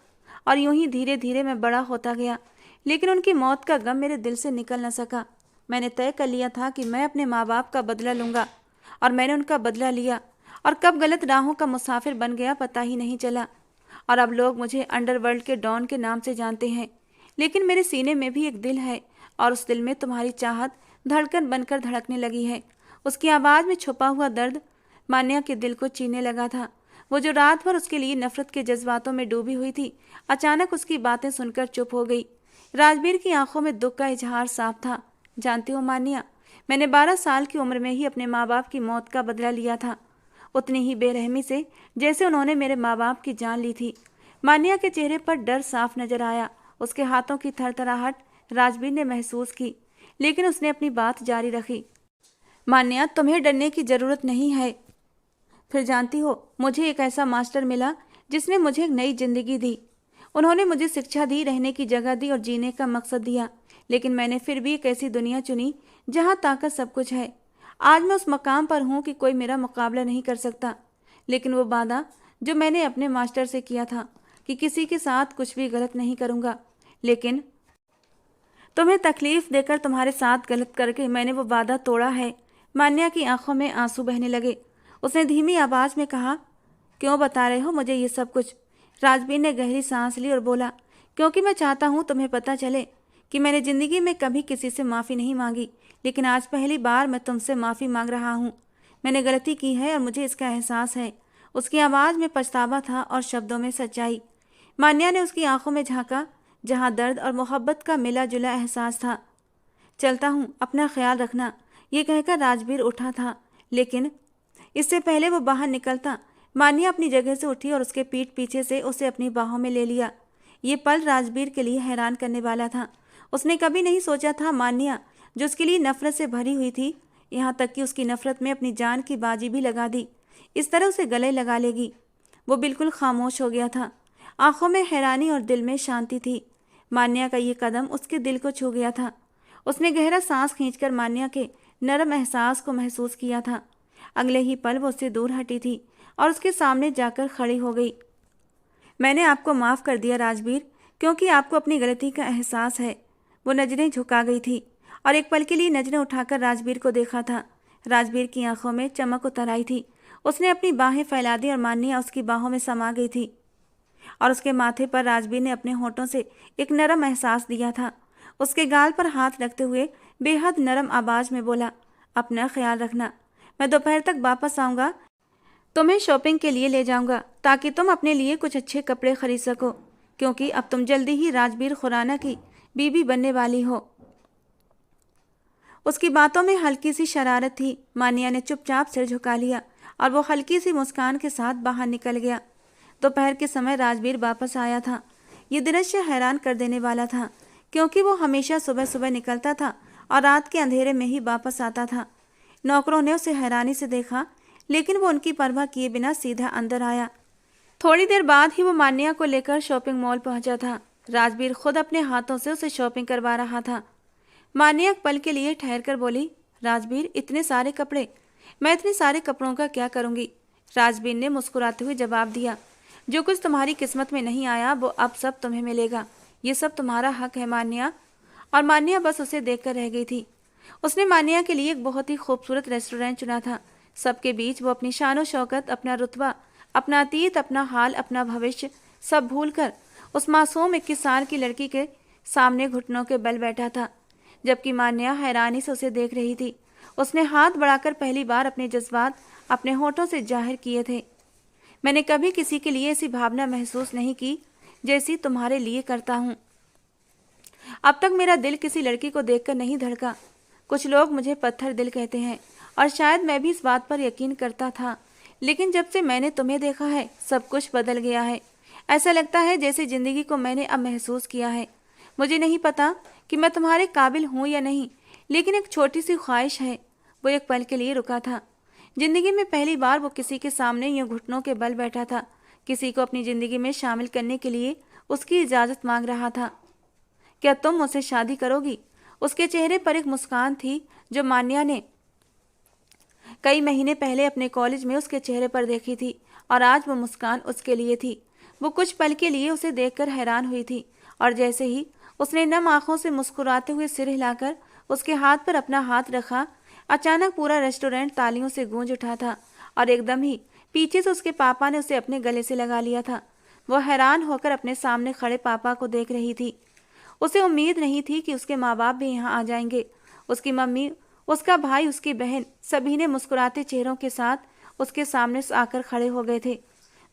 और यूं ही धीरे धीरे मैं बड़ा होता गया, लेकिन उनकी मौत का गम मेरे दिल से निकल न सका। मैंने तय कर लिया था कि मैं अपने माँ बाप का बदला लूँगा और मैंने उनका बदला लिया और कब गलत राहों का मुसाफिर बन गया पता ही नहीं चला। और अब लोग मुझे अंडरवर्ल्ड के डॉन के नाम से जानते हैं, लेकिन मेरे सीने में भी एक दिल है और उस दिल में तुम्हारी चाहत धड़कन बनकर धड़कने लगी है। उसकी आवाज़ में छुपा हुआ दर्द मान्या के दिल को छीनने लगा था। वो जो रात भर उसके लिए नफरत के जज्बातों में डूबी हुई थी, अचानक उसकी बातें सुनकर चुप हो गई। राजवीर की आंखों में दुख का इजहार साफ था। जानती हो मान्या, मैंने 12 साल की उम्र में ही अपने माँ बाप की मौत का बदला लिया था, उतनी ही बेरहमी से जैसे उन्होंने मेरे माँ बाप की जान ली थी। मान्या के चेहरे पर डर साफ नजर आया। उसके हाथों की थरथराहट राजवीर ने महसूस की, लेकिन उसने अपनी बात जारी रखी। मान्या, तुम्हें डरने की जरूरत नहीं है। फिर जानती हो, मुझे एक ऐसा मास्टर मिला जिसने मुझे एक नई जिंदगी दी। उन्होंने मुझे शिक्षा दी, रहने की जगह दी और जीने का मकसद दिया, लेकिन मैंने फिर भी एक ऐसी दुनिया चुनी जहाँ ताकत सब कुछ है। आज मैं उस मकाम पर हूँ कि कोई मेरा मुकाबला नहीं कर सकता, लेकिन वो वादा जो मैंने अपने मास्टर से किया था कि किसी के साथ कुछ भी गलत नहीं करूँगा, लेकिन तुम्हें तकलीफ देकर तुम्हारे साथ गलत करके मैंने वो वादा तोड़ा है। मान्या की आंखों में आंसू बहने लगे। उसने धीमी आवाज में कहा, क्यों बता रहे हो मुझे ये सब कुछ? राजवीर ने गहरी सांस ली और बोला, क्योंकि मैं चाहता हूँ तुम्हें पता चले कि मैंने ज़िंदगी में कभी किसी से माफ़ी नहीं मांगी, लेकिन आज पहली बार मैं तुमसे माफ़ी मांग रहा हूँ। मैंने गलती की है और मुझे इसका एहसास है। उसकी आवाज़ में पछतावा था और शब्दों में सच्चाई। मान्या ने उसकी आंखों में झांका, जहाँ दर्द और मोहब्बत का मिला जुला एहसास था। चलता हूँ, अपना ख्याल रखना, ये कहकर राजवीर उठा था, लेकिन इससे पहले वो बाहर निकलता मान्या अपनी जगह से उठी और उसके पीठ पीछे से उसे अपनी बाहों में ले लिया। ये पल राजवीर के लिए हैरान करने वाला था। उसने कभी नहीं सोचा था मान्या, जो उसके लिए नफरत से भरी हुई थी, यहाँ तक कि उसकी नफरत में अपनी जान की बाजी भी लगा दी, इस तरह उसे गले लगा लेगी। वो बिल्कुल खामोश हो गया था। आंखों में हैरानी और दिल में शांति थी। मान्या का ये कदम उसके दिल को छू गया था। उसने गहरा सांस खींचकर मान्या के नरम एहसास को महसूस किया था। अगले ही पल वो उससे दूर हटी थी और उसके सामने जाकर खड़ी हो गई। मैंने आपको माफ़ कर दिया राजवीर, क्योंकि आपको अपनी गलती का एहसास है। वो नज़रें झुका गई थी और एक पल के लिए नज़रें उठाकर राजवीर को देखा था। राजवीर की आंखों में चमक उतर आई थी। उसने अपनी बाहें फैला दी और मान्या उसकी बाहों में समा गई थी और उसके माथे पर राजवीर ने अपने होठों से एक नरम एहसास दिया था। उसके गाल पर हाथ रखते हुए बेहद नरम आवाज में बोला, अपना ख्याल रखना, मैं दोपहर तक वापस आऊँगा, तुम्हें शॉपिंग के लिए ले जाऊँगा ताकि तुम अपने लिए कुछ अच्छे कपड़े खरीद सको, क्योंकि अब तुम जल्दी ही राजवीर खुराना की बीवी बनने वाली हो। उसकी बातों में हल्की सी शरारत थी। मान्या ने चुपचाप सिर झुका लिया और वो हल्की सी मुस्कान के साथ बाहर निकल गया। दोपहर के समय राजवीर वापस आया था। ये दृश्य हैरान कर देने वाला था, क्योंकि वो हमेशा सुबह सुबह निकलता था और रात के अंधेरे में ही वापस आता था। नौकरों ने उसे हैरानी से देखा, लेकिन वो उनकी परवाह किए बिना सीधा अंदर आया। थोड़ी देर बाद ही वो मान्या को लेकर शॉपिंग मॉल पहुंचा था। राजवीर खुद अपने हाथों से उसे शॉपिंग करवा रहा था। मान्या एक पल के लिए ठहर कर बोली, राजवीर, इतने सारे कपड़े, मैं इतने सारे कपड़ों का क्या करूंगी? राजवीर ने मुस्कुराते हुए जवाब दिया, जो कुछ तुम्हारी किस्मत में नहीं आया वो अब सब तुम्हें मिलेगा। ये सब तुम्हारा हक है मान्या। और मान्या बस उसे देखकर रह गई थी। उसने मान्या के लिए एक बहुत ही खूबसूरत रेस्टोरेंट चुना था। सबके बीच वो अपनी शानो शौकत, अपना रुतबा, अपना अतीत, अपना हाल, अपना भविष्य सब भूलकर उस मासूम 21 साल की लड़की के सामने घुटनों के बल बैठा था, जबकि मान्या हैरानी से उसे देख रही थी। उसने हाथ बढ़ाकर पहली बार अपने जज्बात अपने होठों से जाहिर किए थे। मैंने कभी किसी के लिए ऐसी भावना महसूस नहीं की जैसी तुम्हारे लिए करता हूँ। अब तक मेरा दिल किसी लड़की को देखकर नहीं धड़का। कुछ लोग मुझे पत्थर दिल कहते हैं और शायद मैं भी इस बात पर यकीन करता था, लेकिन जब से मैंने तुम्हें देखा है सब कुछ बदल गया है। ऐसा लगता है जैसे जिंदगी को मैंने अब महसूस किया है। मुझे नहीं पता कि मैं तुम्हारे काबिल हूँ या नहीं, लेकिन एक छोटी सी ख्वाहिश है। वो एक पल के लिए रुका था। जिंदगी में पहली बार वो किसी के सामने यूं घुटनों के बल बैठा था, किसी को अपनी जिंदगी में शामिल करने के लिए उसकी इजाजत मांग रहा था। क्या तुम मुझसे शादी करोगी? उसके चेहरे पर एक मुस्कान थी जो मान्या ने कई महीने पहले अपने कॉलेज में उसके चेहरे पर देखी थी, और आज वो मुस्कान उसके लिए थी। वो कुछ पल के लिए उसे देखकर हैरान हुई थी, और जैसे ही उसने नम आंखों से मुस्कुराते हुए सिर हिलाकर उसके हाथ पर अपना हाथ रखा, अचानक पूरा रेस्टोरेंट तालियों से गूंज उठा था, और एकदम ही पीछे से उसके पापा ने उसे अपने गले से लगा लिया था। वो हैरान होकर अपने सामने खड़े पापा को देख रही थी। उसे उम्मीद नहीं थी कि उसके माँ बाप भी यहाँ आ जाएंगे। उसकी मम्मी, उसका भाई, उसकी बहन, सभी ने मुस्कुराते चेहरों के साथ उसके सामने आकर खड़े हो गए थे।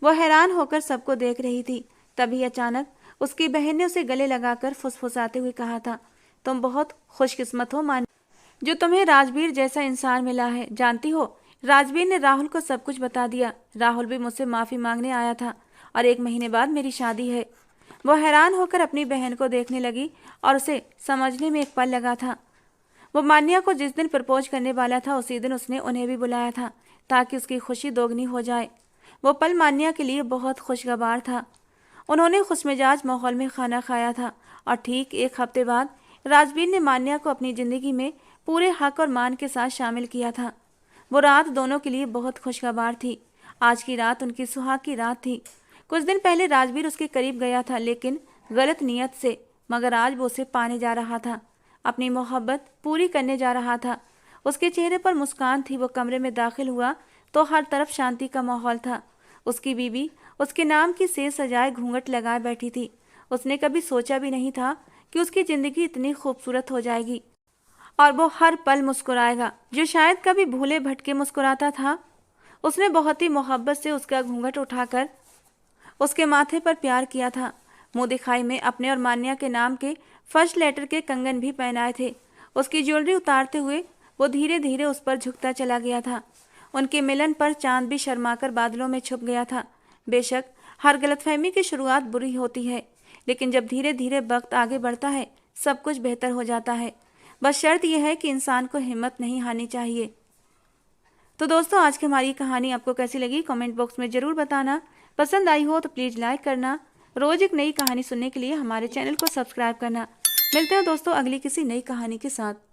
वो हैरान होकर सबको देख रही थी। तभी अचानक उसकी बहन ने उसे गले लगाकर फुसफुसाते हुए कहा था, तुम बहुत खुशकिस्मत हो मान्या, जो तुम्हें राजवीर जैसा इंसान मिला है। जानती हो, राजवीर ने राहुल को सब कुछ बता दिया। राहुल भी मुझसे माफ़ी मांगने आया था, और 1 महीने बाद मेरी शादी है। वो हैरान होकर अपनी बहन को देखने लगी, और उसे समझने में एक पल लगा था। वो मान्या को जिस दिन प्रपोज करने वाला था, उसी दिन उसने उन्हें भी बुलाया था, ताकि उसकी खुशी दोगुनी हो जाए। वो पल मान्या के लिए बहुत खुशगवार था। उन्होंने खुशमिजाज माहौल में खाना खाया था, और ठीक 1 हफ्ते बाद राजवीर ने मान्या को अपनी ज़िंदगी में पूरे हक और मान के साथ शामिल किया था। वो रात दोनों के लिए बहुत खुशगवार थी। आज की रात उनकी सुहाग की रात थी। कुछ दिन पहले राजवीर उसके करीब गया था, लेकिन गलत नीयत से, मगर आज वो उसे पाने जा रहा था, अपनी मोहब्बत पूरी करने जा रहा था। उसके चेहरे पर मुस्कान थी। वो कमरे में दाखिल हुआ तो हर तरफ शांति का माहौल था। उसकी बीवी उसके नाम की सेज सजाए घूंघट लगाए बैठी थी। उसने कभी सोचा भी नहीं था कि उसकी ज़िंदगी इतनी खूबसूरत हो जाएगी, और वो हर पल मुस्कुराएगा, जो शायद कभी भूले भटके मुस्कुराता था। उसने बहुत ही मोहब्बत से उसका घूंघट उठाकर उसके माथे पर प्यार किया था। मुंह दिखाई में अपने और मान्या के नाम के फर्स्ट लेटर के कंगन भी पहनाए थे। उसकी ज्वेलरी उतारते हुए वो धीरे धीरे उस पर झुकता चला गया था। उनके मिलन पर चांद भी शर्माकर बादलों में छुप गया था। बेशक हर गलतफहमी की शुरुआत बुरी होती है, लेकिन जब धीरे धीरे वक्त आगे बढ़ता है, सब कुछ बेहतर हो जाता है। बस शर्त यह है कि इंसान को हिम्मत नहीं हारनी चाहिए। तो दोस्तों, आज की हमारी कहानी आपको कैसी लगी कमेंट बॉक्स में ज़रूर बताना। पसंद आई हो तो प्लीज़ लाइक करना। रोज़ एक नई कहानी सुनने के लिए हमारे चैनल को सब्सक्राइब करना। मिलते हैं दोस्तों अगली किसी नई कहानी के साथ।